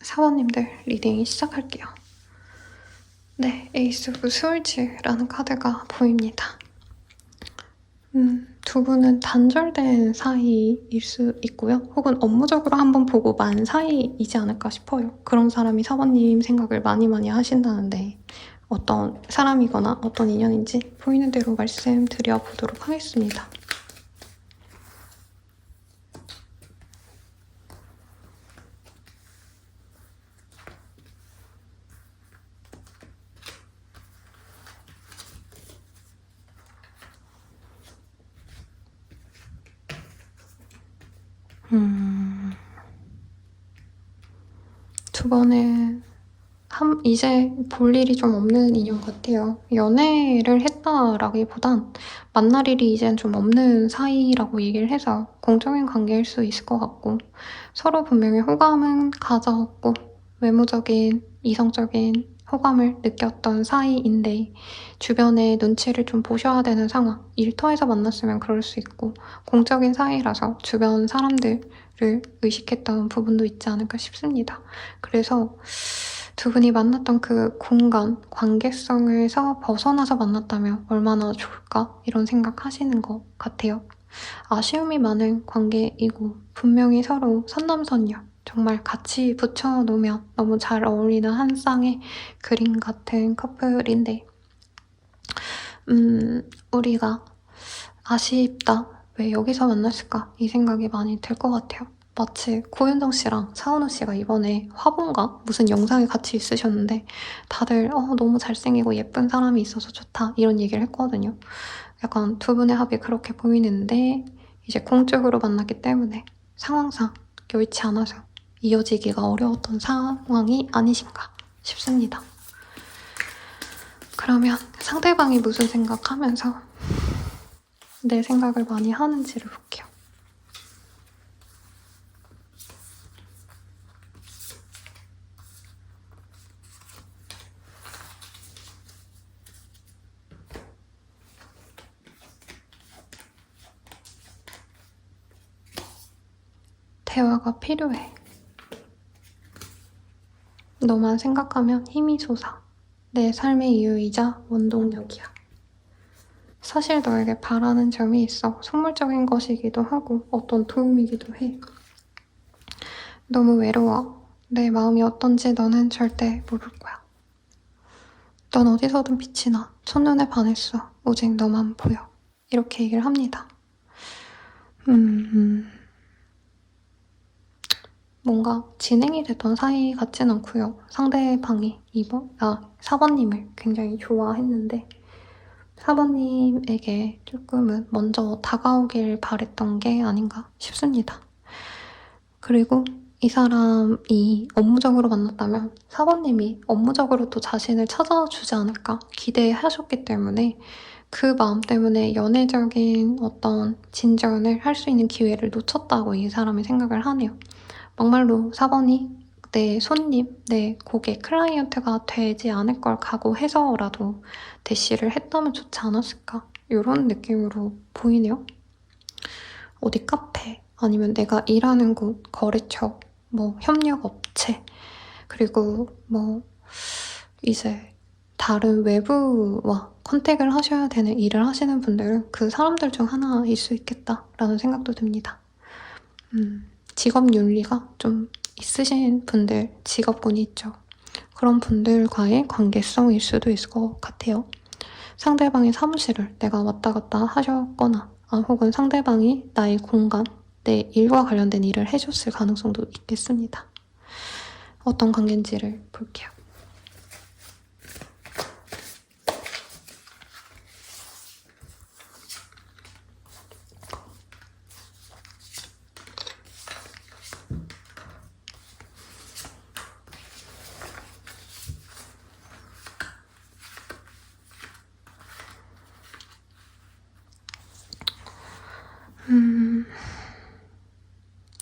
사원님들 리딩 시작할게요. 네, 에이스 오브 스월즈라는 카드가 보입니다. 두 분은 단절된 사이일 수 있고요. 혹은 업무적으로 한번 보고 만 사이이지 않을까 싶어요. 그런 사람이 사모님 생각을 많이 하신다는데 어떤 사람이거나 어떤 인연인지 보이는 대로 말씀드려 보도록 하겠습니다. 두 번은 이제 볼 일이 좀 없는 인연 같아요. 연애를 했다라기보단 만날 일이 이젠 좀 없는 사이라고 얘기를 해서 공적인 관계일 수 있을 것 같고, 서로 분명히 호감은 가졌고 외모적인 이성적인 호감을 느꼈던 사이인데 주변에 눈치를 좀 보셔야 되는 상황. 일터에서 만났으면 그럴 수 있고 공적인 사이라서 주변 사람들을 의식했던 부분도 있지 않을까 싶습니다. 그래서 두 분이 만났던 그 공간, 관계성에서 벗어나서 만났다면 얼마나 좋을까? 이런 생각하시는 것 같아요. 아쉬움이 많은 관계이고 분명히 서로 선남선녀, 정말 같이 붙여놓으면 너무 잘 어울리는 한 쌍의 그림 같은 커플인데 우리가 아쉽다, 왜 여기서 만났을까? 이 생각이 많이 들 것 같아요. 마치 고윤정 씨랑 차은우 씨가 이번에 화보인가 무슨 영상에 같이 있으셨는데 다들 너무 잘생기고 예쁜 사람이 있어서 좋다 이런 얘기를 했거든요. 약간 두 분의 합이 그렇게 보이는데 이제 공적으로 만났기 때문에 상황상 여의치 않아서 이어지기가 어려웠던 상황이 아니신가 싶습니다. 그러면 상대방이 무슨 생각하면서 내 생각을 많이 하는지를 볼게요. 대화가 필요해. 너만 생각하면 힘이 솟아. 내 삶의 이유이자 원동력이야. 사실 너에게 바라는 점이 있어. 속물적인 것이기도 하고 어떤 도움이기도 해. 너무 외로워. 내 마음이 어떤지 너는 절대 모를 거야. 넌 어디서든 빛이 나. 첫눈에 반했어. 오직 너만 보여. 이렇게 얘기를 합니다. 뭔가 진행이 됐던 사이 같진 않고요. 상대방이 4번님을 굉장히 좋아했는데 4번님에게 조금은 먼저 다가오길 바랬던 게 아닌가 싶습니다. 그리고 이 사람이 업무적으로 만났다면 4번님이 업무적으로 또 자신을 찾아주지 않을까 기대하셨기 때문에 그 마음 때문에 연애적인 어떤 진전을 할 수 있는 기회를 놓쳤다고 이 사람이 생각을 하네요. 막말로 4번이 내 손님, 내 고객, 클라이언트가 되지 않을 걸 각오해서라도 대시를 했다면 좋지 않았을까? 이런 느낌으로 보이네요. 어디 카페, 아니면 내가 일하는 곳, 거래처, 협력업체, 그리고 이제 다른 외부와 컨택을 하셔야 되는 일을 하시는 분들은 그 사람들 중 하나일 수 있겠다라는 생각도 듭니다. 직업 윤리가 좀 있으신 분들, 직업군이 있죠. 그런 분들과의 관계성일 수도 있을 것 같아요. 상대방의 사무실을 내가 왔다 갔다 하셨거나 혹은 상대방이 나의 공간, 내 일과 관련된 일을 해줬을 가능성도 있겠습니다. 어떤 관계인지를 볼게요.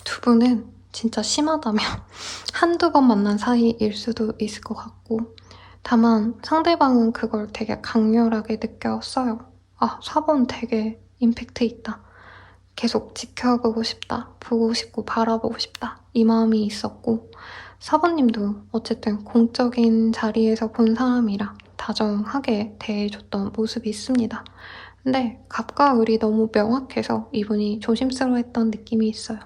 두 분은 진짜 심하다면 한두 번 만난 사이일 수도 있을 것 같고 다만 상대방은 그걸 되게 강렬하게 느꼈어요. 4번 되게 임팩트 있다. 계속 지켜보고 싶다. 보고 싶고 바라보고 싶다. 이 마음이 있었고 4번님도 어쨌든 공적인 자리에서 본 사람이라 다정하게 대해줬던 모습이 있습니다. 근데 갑과 을이 너무 명확해서 이분이 조심스러워했던 느낌이 있어요.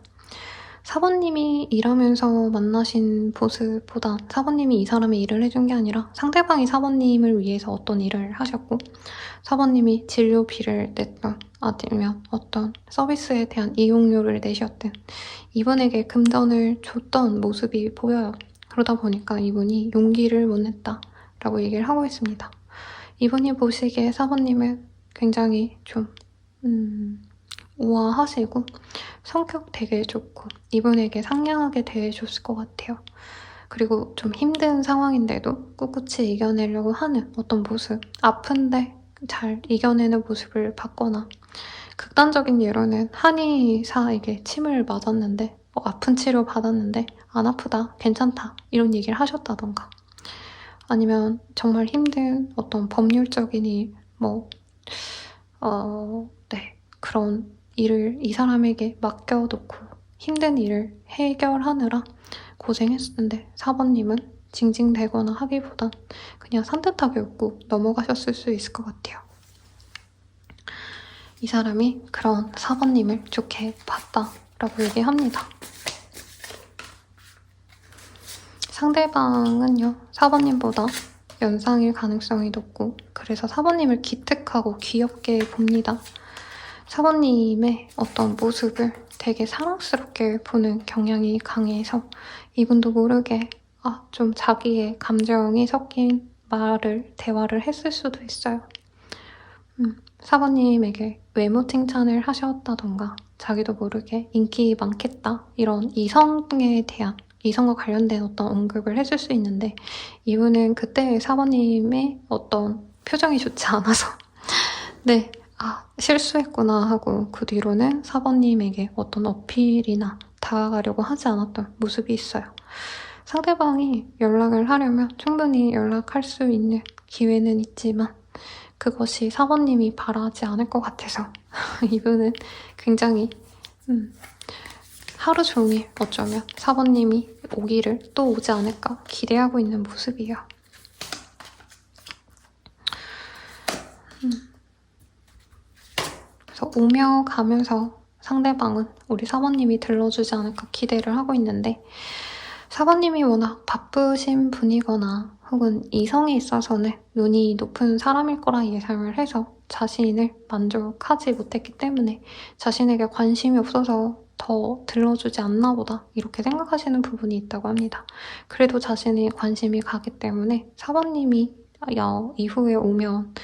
사모님이 일하면서 만나신 모습보다 사모님이 이 사람의 일을 해준 게 아니라 상대방이 사모님을 위해서 어떤 일을 하셨고 사모님이 진료비를 냈던 아니면 어떤 서비스에 대한 이용료를 내셨든 이분에게 금전을 줬던 모습이 보여요. 그러다 보니까 이분이 용기를 못 냈다라고 얘기를 하고 있습니다. 이분이 보시기에 사모님은 굉장히 좀 우아하시고 성격 되게 좋고 이분에게 상냥하게 대해줬을 것 같아요. 그리고 좀 힘든 상황인데도 꿋꿋이 이겨내려고 하는 어떤 모습, 아픈데 잘 이겨내는 모습을 봤거나 극단적인 예로는 한의사에게 침을 맞았는데 아픈 치료 받았는데 안 아프다, 괜찮다 이런 얘기를 하셨다던가 아니면 정말 힘든 어떤 법률적인 일, 그런 일을 이 사람에게 맡겨놓고 힘든 일을 해결하느라 고생했는데 사모님은 징징대거나 하기보단 그냥 산뜻하게 웃고 넘어가셨을 수 있을 것 같아요. 이 사람이 그런 사모님을 좋게 봤다라고 얘기합니다. 상대방은요, 사모님보다 연상일 가능성이 높고 그래서 사모님을 기특하고 귀엽게 봅니다. 사모님의 어떤 모습을 되게 사랑스럽게 보는 경향이 강해서 이분도 모르게 좀 자기의 감정이 섞인 대화를 했을 수도 있어요. 사모님에게 외모 칭찬을 하셨다던가 자기도 모르게 인기 많겠다 이런 이성과 관련된 어떤 언급을 해줄 수 있는데 이분은 그때 사모님의 어떤 표정이 좋지 않아서 네, 실수했구나 하고 그 뒤로는 사모님에게 어떤 어필이나 다가가려고 하지 않았던 모습이 있어요. 상대방이 연락을 하려면 충분히 연락할 수 있는 기회는 있지만 그것이 사모님이 바라지 않을 것 같아서 이분은 굉장히 하루 종일 어쩌면 사모님이 오기를 또 오지 않을까 기대하고 있는 모습이에요. 그래서 오며 가면서 상대방은 우리 사모님이 들러주지 않을까 기대를 하고 있는데 사모님이 워낙 바쁘신 분이거나 혹은 이성에 있어서는 눈이 높은 사람일 거라 예상을 해서 자신을 만족하지 못했기 때문에 자신에게 관심이 없어서 더 들러주지 않나 보다 이렇게 생각하시는 부분이 있다고 합니다. 그래도 자신이 관심이 가기 때문에 사모님이 이후에 오면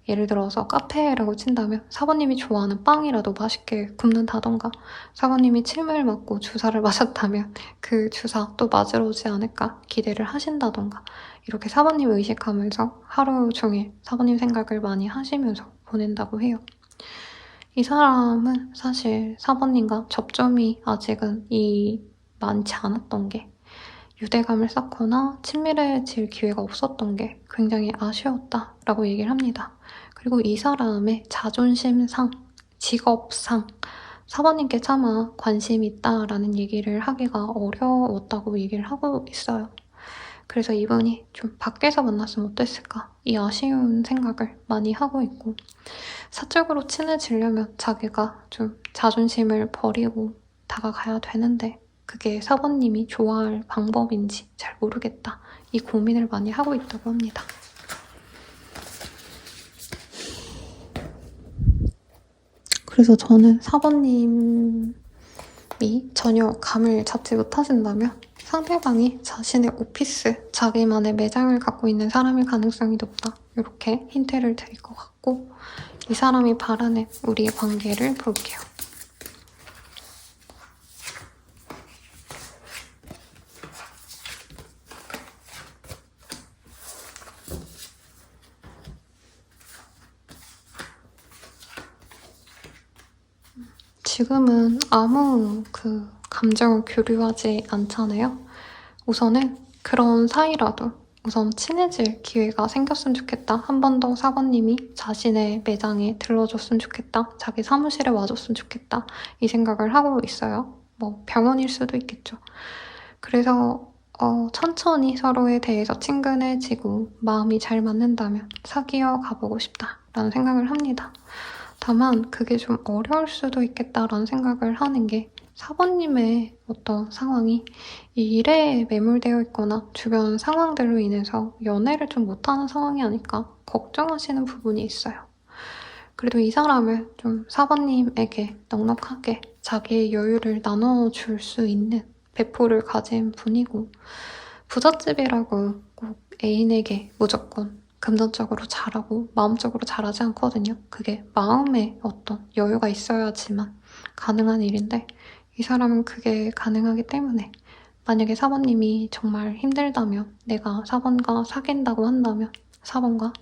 예를 들어서 카페라고 친다면 사모님이 좋아하는 빵이라도 맛있게 굽는다던가 사모님이 침을 맞고 주사를 맞았다면 그 주사 또 맞으러 오지 않을까 기대를 하신다던가 이렇게 사모님 의식하면서 하루 종일 사모님 생각을 많이 하시면서 보낸다고 해요. 이 사람은 사실 사모님과 접점이 아직은 많지 않았던 게 유대감을 쌓거나 친밀해질 기회가 없었던 게 굉장히 아쉬웠다라고 얘기를 합니다. 그리고 이 사람의 자존심상, 직업상 사모님께 차마 관심이 있다라는 얘기를 하기가 어려웠다고 얘기를 하고 있어요. 그래서 이분이 좀 밖에서 만났으면 어땠을까 이 아쉬운 생각을 많이 하고 있고 사적으로 친해지려면 자기가 좀 자존심을 버리고 다가가야 되는데 그게 사모님이 좋아할 방법인지 잘 모르겠다. 이 고민을 많이 하고 있다고 합니다. 그래서 저는 사모님이 전혀 감을 잡지 못하신다면 상대방이 자신의 오피스, 자기만의 매장을 갖고 있는 사람일 가능성이 높다. 이렇게 힌트를 드릴 것 같고 이 사람이 바라는 우리의 관계를 볼게요. 지금은 아무 감정을 교류하지 않잖아요. 우선은 그런 사이라도 우선 친해질 기회가 생겼으면 좋겠다. 한 번 더 사모님이 자신의 매장에 들러줬으면 좋겠다. 자기 사무실에 와줬으면 좋겠다. 이 생각을 하고 있어요. 병원일 수도 있겠죠. 그래서 천천히 서로에 대해서 친근해지고 마음이 잘 맞는다면 사귀어 가보고 싶다라는 생각을 합니다. 다만 그게 좀 어려울 수도 있겠다라는 생각을 하는 게 4번님의 어떤 상황이 이 일에 매몰되어 있거나 주변 상황들로 인해서 연애를 좀 못하는 상황이 아닐까 걱정하시는 부분이 있어요. 그래도 이 사람을 좀 4번님에게 넉넉하게 자기의 여유를 나눠줄 수 있는 배포를 가진 분이고 부잣집이라고 꼭 애인에게 무조건 금전적으로 잘하고 마음적으로 잘하지 않거든요. 그게 마음에 어떤 여유가 있어야지만 가능한 일인데 이 사람은 그게 가능하기 때문에 만약에 4번님이 정말 힘들다면 내가 4번과 사귄다고 한다면 4번과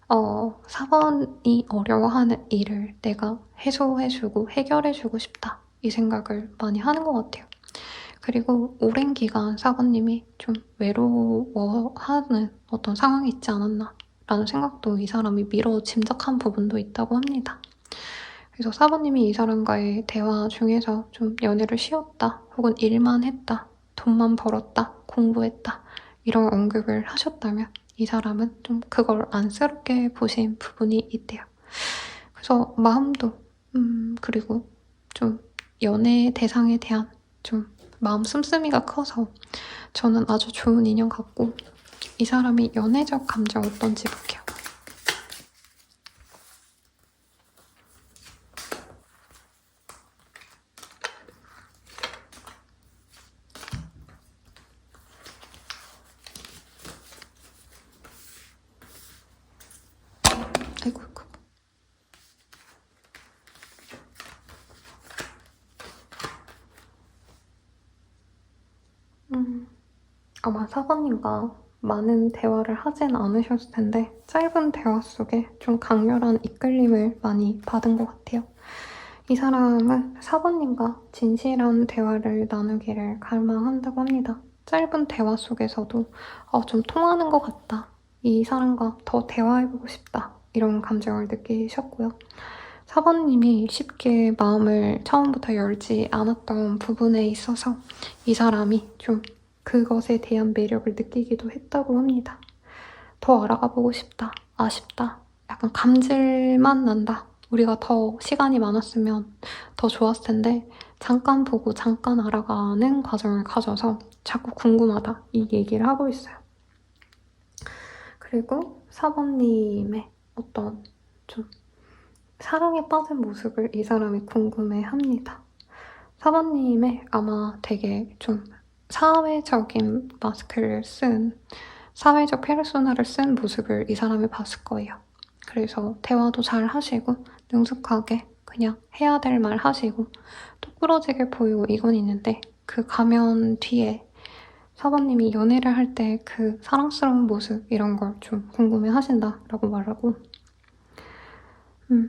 4번이 어려워하는 일을 내가 해소해주고 해결해주고 싶다 이 생각을 많이 하는 것 같아요. 그리고 오랜 기간 4번님이 좀 외로워하는 어떤 상황이 있지 않았나 라는 생각도 이 사람이 미뤄 짐작한 부분도 있다고 합니다. 그래서 4번님이 이 사람과의 대화 중에서 좀 연애를 쉬었다 혹은 일만 했다 돈만 벌었다 공부했다 이런 언급을 하셨다면 이 사람은 좀 그걸 안쓰럽게 보신 부분이 있대요. 그래서 마음도 그리고 좀 연애 대상에 대한 좀 마음 씀씀이가 커서 저는 아주 좋은 인연 같고 이 사람이 연애적 감정 어떤지 볼게요. 아이고. 아마 4번님과 많은 대화를 하진 않으셨을 텐데 짧은 대화 속에 좀 강렬한 이끌림을 많이 받은 것 같아요. 이 사람은 4번님과 진실한 대화를 나누기를 갈망한다고 합니다. 짧은 대화 속에서도 좀 통하는 것 같다. 이 사람과 더 대화해보고 싶다. 이런 감정을 느끼셨고요. 4번님이 쉽게 마음을 처음부터 열지 않았던 부분에 있어서 이 사람이 좀 그것에 대한 매력을 느끼기도 했다고 합니다. 더 알아가 보고 싶다, 아쉽다, 약간 감질만 난다. 우리가 더 시간이 많았으면 더 좋았을 텐데 잠깐 보고 잠깐 알아가는 과정을 가져서 자꾸 궁금하다 이 얘기를 하고 있어요. 그리고 4번님의 어떤 좀 사랑에 빠진 모습을 이 사람이 궁금해합니다. 4번님의 아마 되게 좀 사회적인 마스크를 쓴 사회적 페르소나를 쓴 모습을 이 사람이 봤을 거예요. 그래서 대화도 잘 하시고 능숙하게 그냥 해야 될 말 하시고 똑부러지게 보이고 이건 있는데 그 가면 뒤에 4번님이 연애를 할 때 그 사랑스러운 모습 이런 걸 좀 궁금해 하신다라고 말하고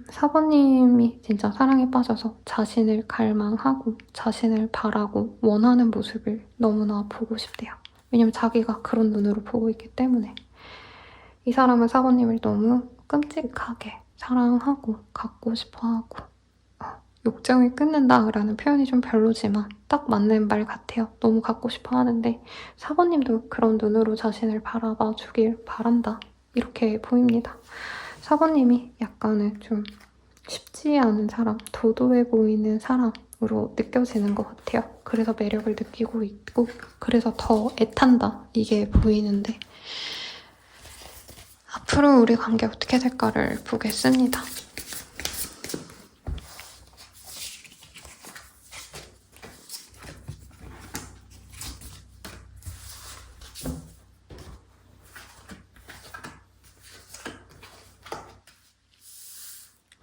4번님이 진짜 사랑에 빠져서 자신을 갈망하고 자신을 바라고 원하는 모습을 너무나 보고 싶대요. 왜냐면 자기가 그런 눈으로 보고 있기 때문에 이 사람은 4번님을 너무 끔찍하게 사랑하고 갖고 싶어하고 욕정을 끊는다라는 표현이 좀 별로지만 딱 맞는 말 같아요. 너무 갖고 싶어 하는데 4번님도 그런 눈으로 자신을 바라봐 주길 바란다. 이렇게 보입니다. 4번님이 약간은 좀 쉽지 않은 사람, 도도해 보이는 사람으로 느껴지는 것 같아요. 그래서 매력을 느끼고 있고 그래서 더 애탄다 이게 보이는데 앞으로 우리 관계 어떻게 될까를 보겠습니다.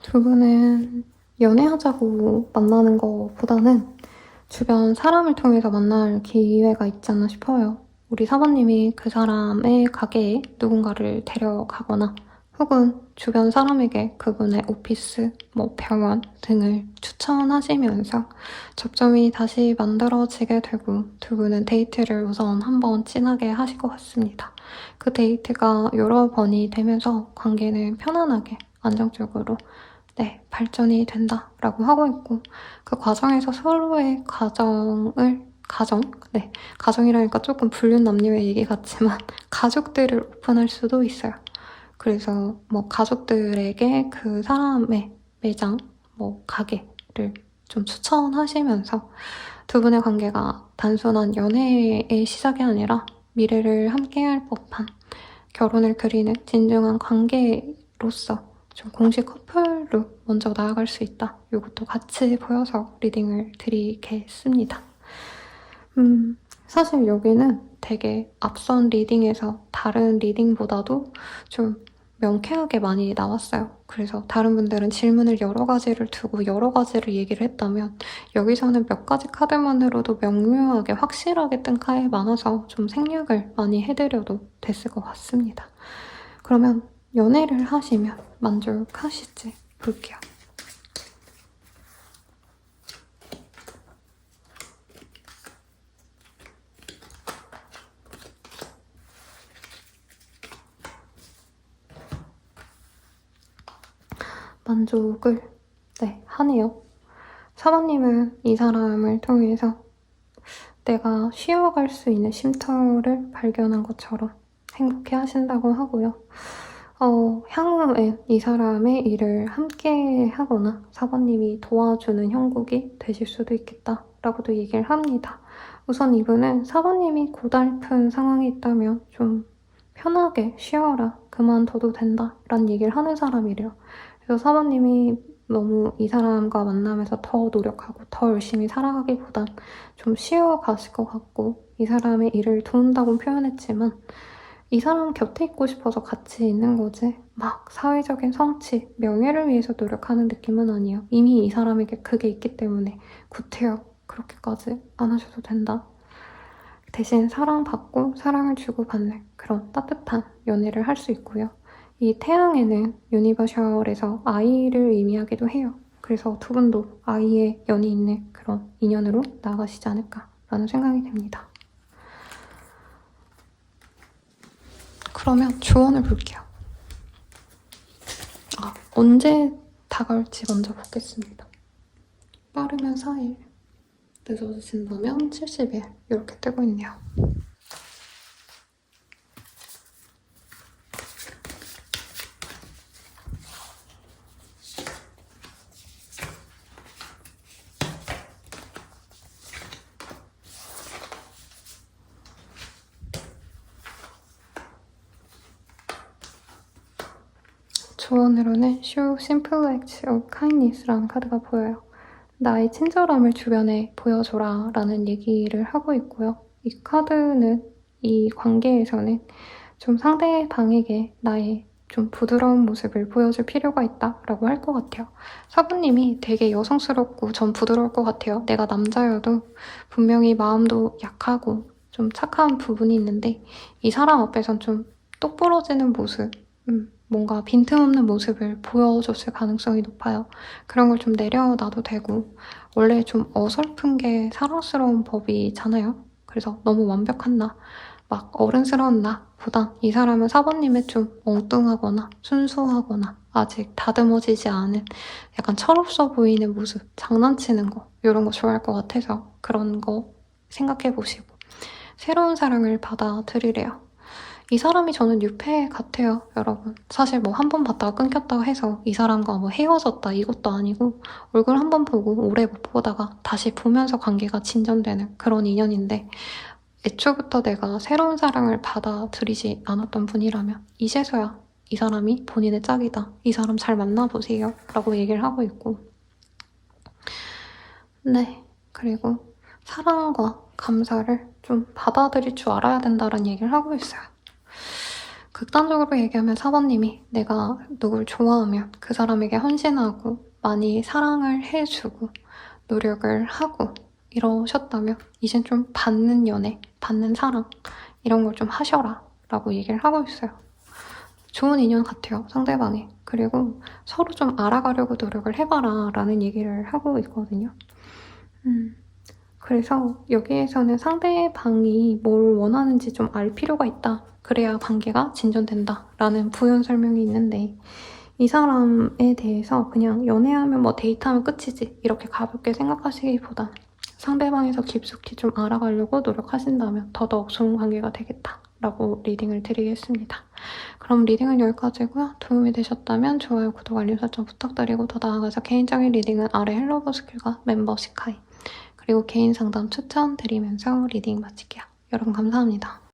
두 분은 연애하자고 만나는 것보다는 주변 사람을 통해서 만날 기회가 있지 않나 싶어요. 우리 4번님이 그 사람의 가게에 누군가를 데려가거나 혹은 주변 사람에게 그분의 오피스, 병원 등을 추천하시면서 접점이 다시 만들어지게 되고 두 분은 데이트를 우선 한번 진하게 하실 것 같습니다. 그 데이트가 여러 번이 되면서 관계는 편안하게 안정적으로 발전이 된다라고 하고 있고 그 과정에서 서로의 과정을 가정? 네, 가정이라니까 조금 불륜남녀의 얘기 같지만 가족들을 오픈할 수도 있어요. 그래서 뭐 가족들에게 그 사람의 매장, 뭐 가게를 좀 추천하시면서 두 분의 관계가 단순한 연애의 시작이 아니라 미래를 함께할 법한 결혼을 그리는 진중한 관계로서 좀 공식 커플로 먼저 나아갈 수 있다. 이것도 같이 보여서 리딩을 드리겠습니다. 사실 여기는 되게 앞선 리딩에서 다른 리딩보다도 좀 명쾌하게 많이 나왔어요. 그래서 다른 분들은 질문을 여러 가지를 두고 여러 가지를 얘기를 했다면 여기서는 몇 가지 카드만으로도 명료하게 확실하게 뜬 카드가 많아서 좀 생략을 많이 해드려도 됐을 것 같습니다. 그러면 연애를 하시면 만족하실지 볼게요. 만족을 하네요. 사모님은 이 사람을 통해서 내가 쉬어갈 수 있는 쉼터를 발견한 것처럼 행복해 하신다고 하고요. 향후엔 이 사람의 일을 함께 하거나 사모님이 도와주는 형국이 되실 수도 있겠다라고도 얘기를 합니다. 우선 이분은 사모님이 고달픈 상황이 있다면 좀 편하게 쉬어라, 그만둬도 된다 라는 얘기를 하는 사람이래요. 그래서 사모님이 너무 이 사람과 만나면서 더 노력하고 더 열심히 살아가기보단 좀 쉬어가실 것 같고, 이 사람의 일을 도운다고 표현했지만 이 사람 곁에 있고 싶어서 같이 있는 거지 막 사회적인 성취, 명예를 위해서 노력하는 느낌은 아니에요. 이미 이 사람에게 그게 있기 때문에 구태여 그렇게까지 안 하셔도 된다. 대신 사랑받고 사랑을 주고받는 그런 따뜻한 연애를 할 수 있고요. 이 태양에는 유니버셜에서 아이를 의미하기도 해요. 그래서 두 분도 아이의 연이 있는 그런 인연으로 나아가시지 않을까라는 생각이 듭니다. 그러면 조언을 볼게요. 언제 다가올지 먼저 보겠습니다. 빠르면 4일, 늦어진다면 70일 이렇게 뜨고 있네요. 조언으로는 Show Simple Acts of Kindness라는 카드가 보여요. 나의 친절함을 주변에 보여줘라 라는 얘기를 하고 있고요. 이 카드는 이 관계에서는 좀 상대방에게 나의 좀 부드러운 모습을 보여줄 필요가 있다라고 할 것 같아요. 사부님이 되게 여성스럽고 전 부드러울 것 같아요. 내가 남자여도 분명히 마음도 약하고 좀 착한 부분이 있는데 이 사람 앞에선 좀 똑부러지는 모습, 뭔가 빈틈없는 모습을 보여줬을 가능성이 높아요. 그런 걸 좀 내려놔도 되고, 원래 좀 어설픈 게 사랑스러운 법이잖아요. 그래서 너무 완벽한 나, 막 어른스러운 나보단 이 사람은 사부님의 좀 엉뚱하거나 순수하거나 아직 다듬어지지 않은 약간 철없어 보이는 모습, 장난치는 거 이런 거 좋아할 것 같아서 그런 거 생각해보시고 새로운 사랑을 받아들이래요. 이 사람이 저는 뉴페 같아요, 여러분. 사실 뭐 한 번 봤다가 끊겼다고 해서 이 사람과 뭐 헤어졌다 이것도 아니고 얼굴 한 번 보고 오래 못 보다가 다시 보면서 관계가 진전되는 그런 인연인데, 애초부터 내가 새로운 사랑을 받아들이지 않았던 분이라면 이제서야 이 사람이 본인의 짝이다, 이 사람 잘 만나보세요 라고 얘기를 하고 있고, 그리고 사랑과 감사를 좀 받아들일 줄 알아야 된다는 얘기를 하고 있어요. 극단적으로 얘기하면 사모님이 내가 누굴 좋아하면 그 사람에게 헌신하고 많이 사랑을 해주고 노력을 하고 이러셨다면 이젠 좀 받는 연애, 받는 사랑 이런 걸 좀 하셔라 라고 얘기를 하고 있어요. 좋은 인연 같아요, 상대방이. 그리고 서로 좀 알아가려고 노력을 해봐라 라는 얘기를 하고 있거든요. 그래서 여기에서는 상대방이 뭘 원하는지 좀 알 필요가 있다. 그래야 관계가 진전된다 라는 부연 설명이 있는데, 이 사람에 대해서 그냥 연애하면 뭐 데이트하면 끝이지 이렇게 가볍게 생각하시기보단 상대방에서 깊숙이 좀 알아가려고 노력하신다면 더더욱 좋은 관계가 되겠다 라고 리딩을 드리겠습니다. 그럼 리딩은 여기까지고요. 도움이 되셨다면 좋아요, 구독, 알림 설정 부탁드리고 더 나아가서 개인적인 리딩은 아래 헬로버스킬과 멤버십 가입 그리고 개인 상담 추천드리면서 리딩 마칠게요. 여러분 감사합니다.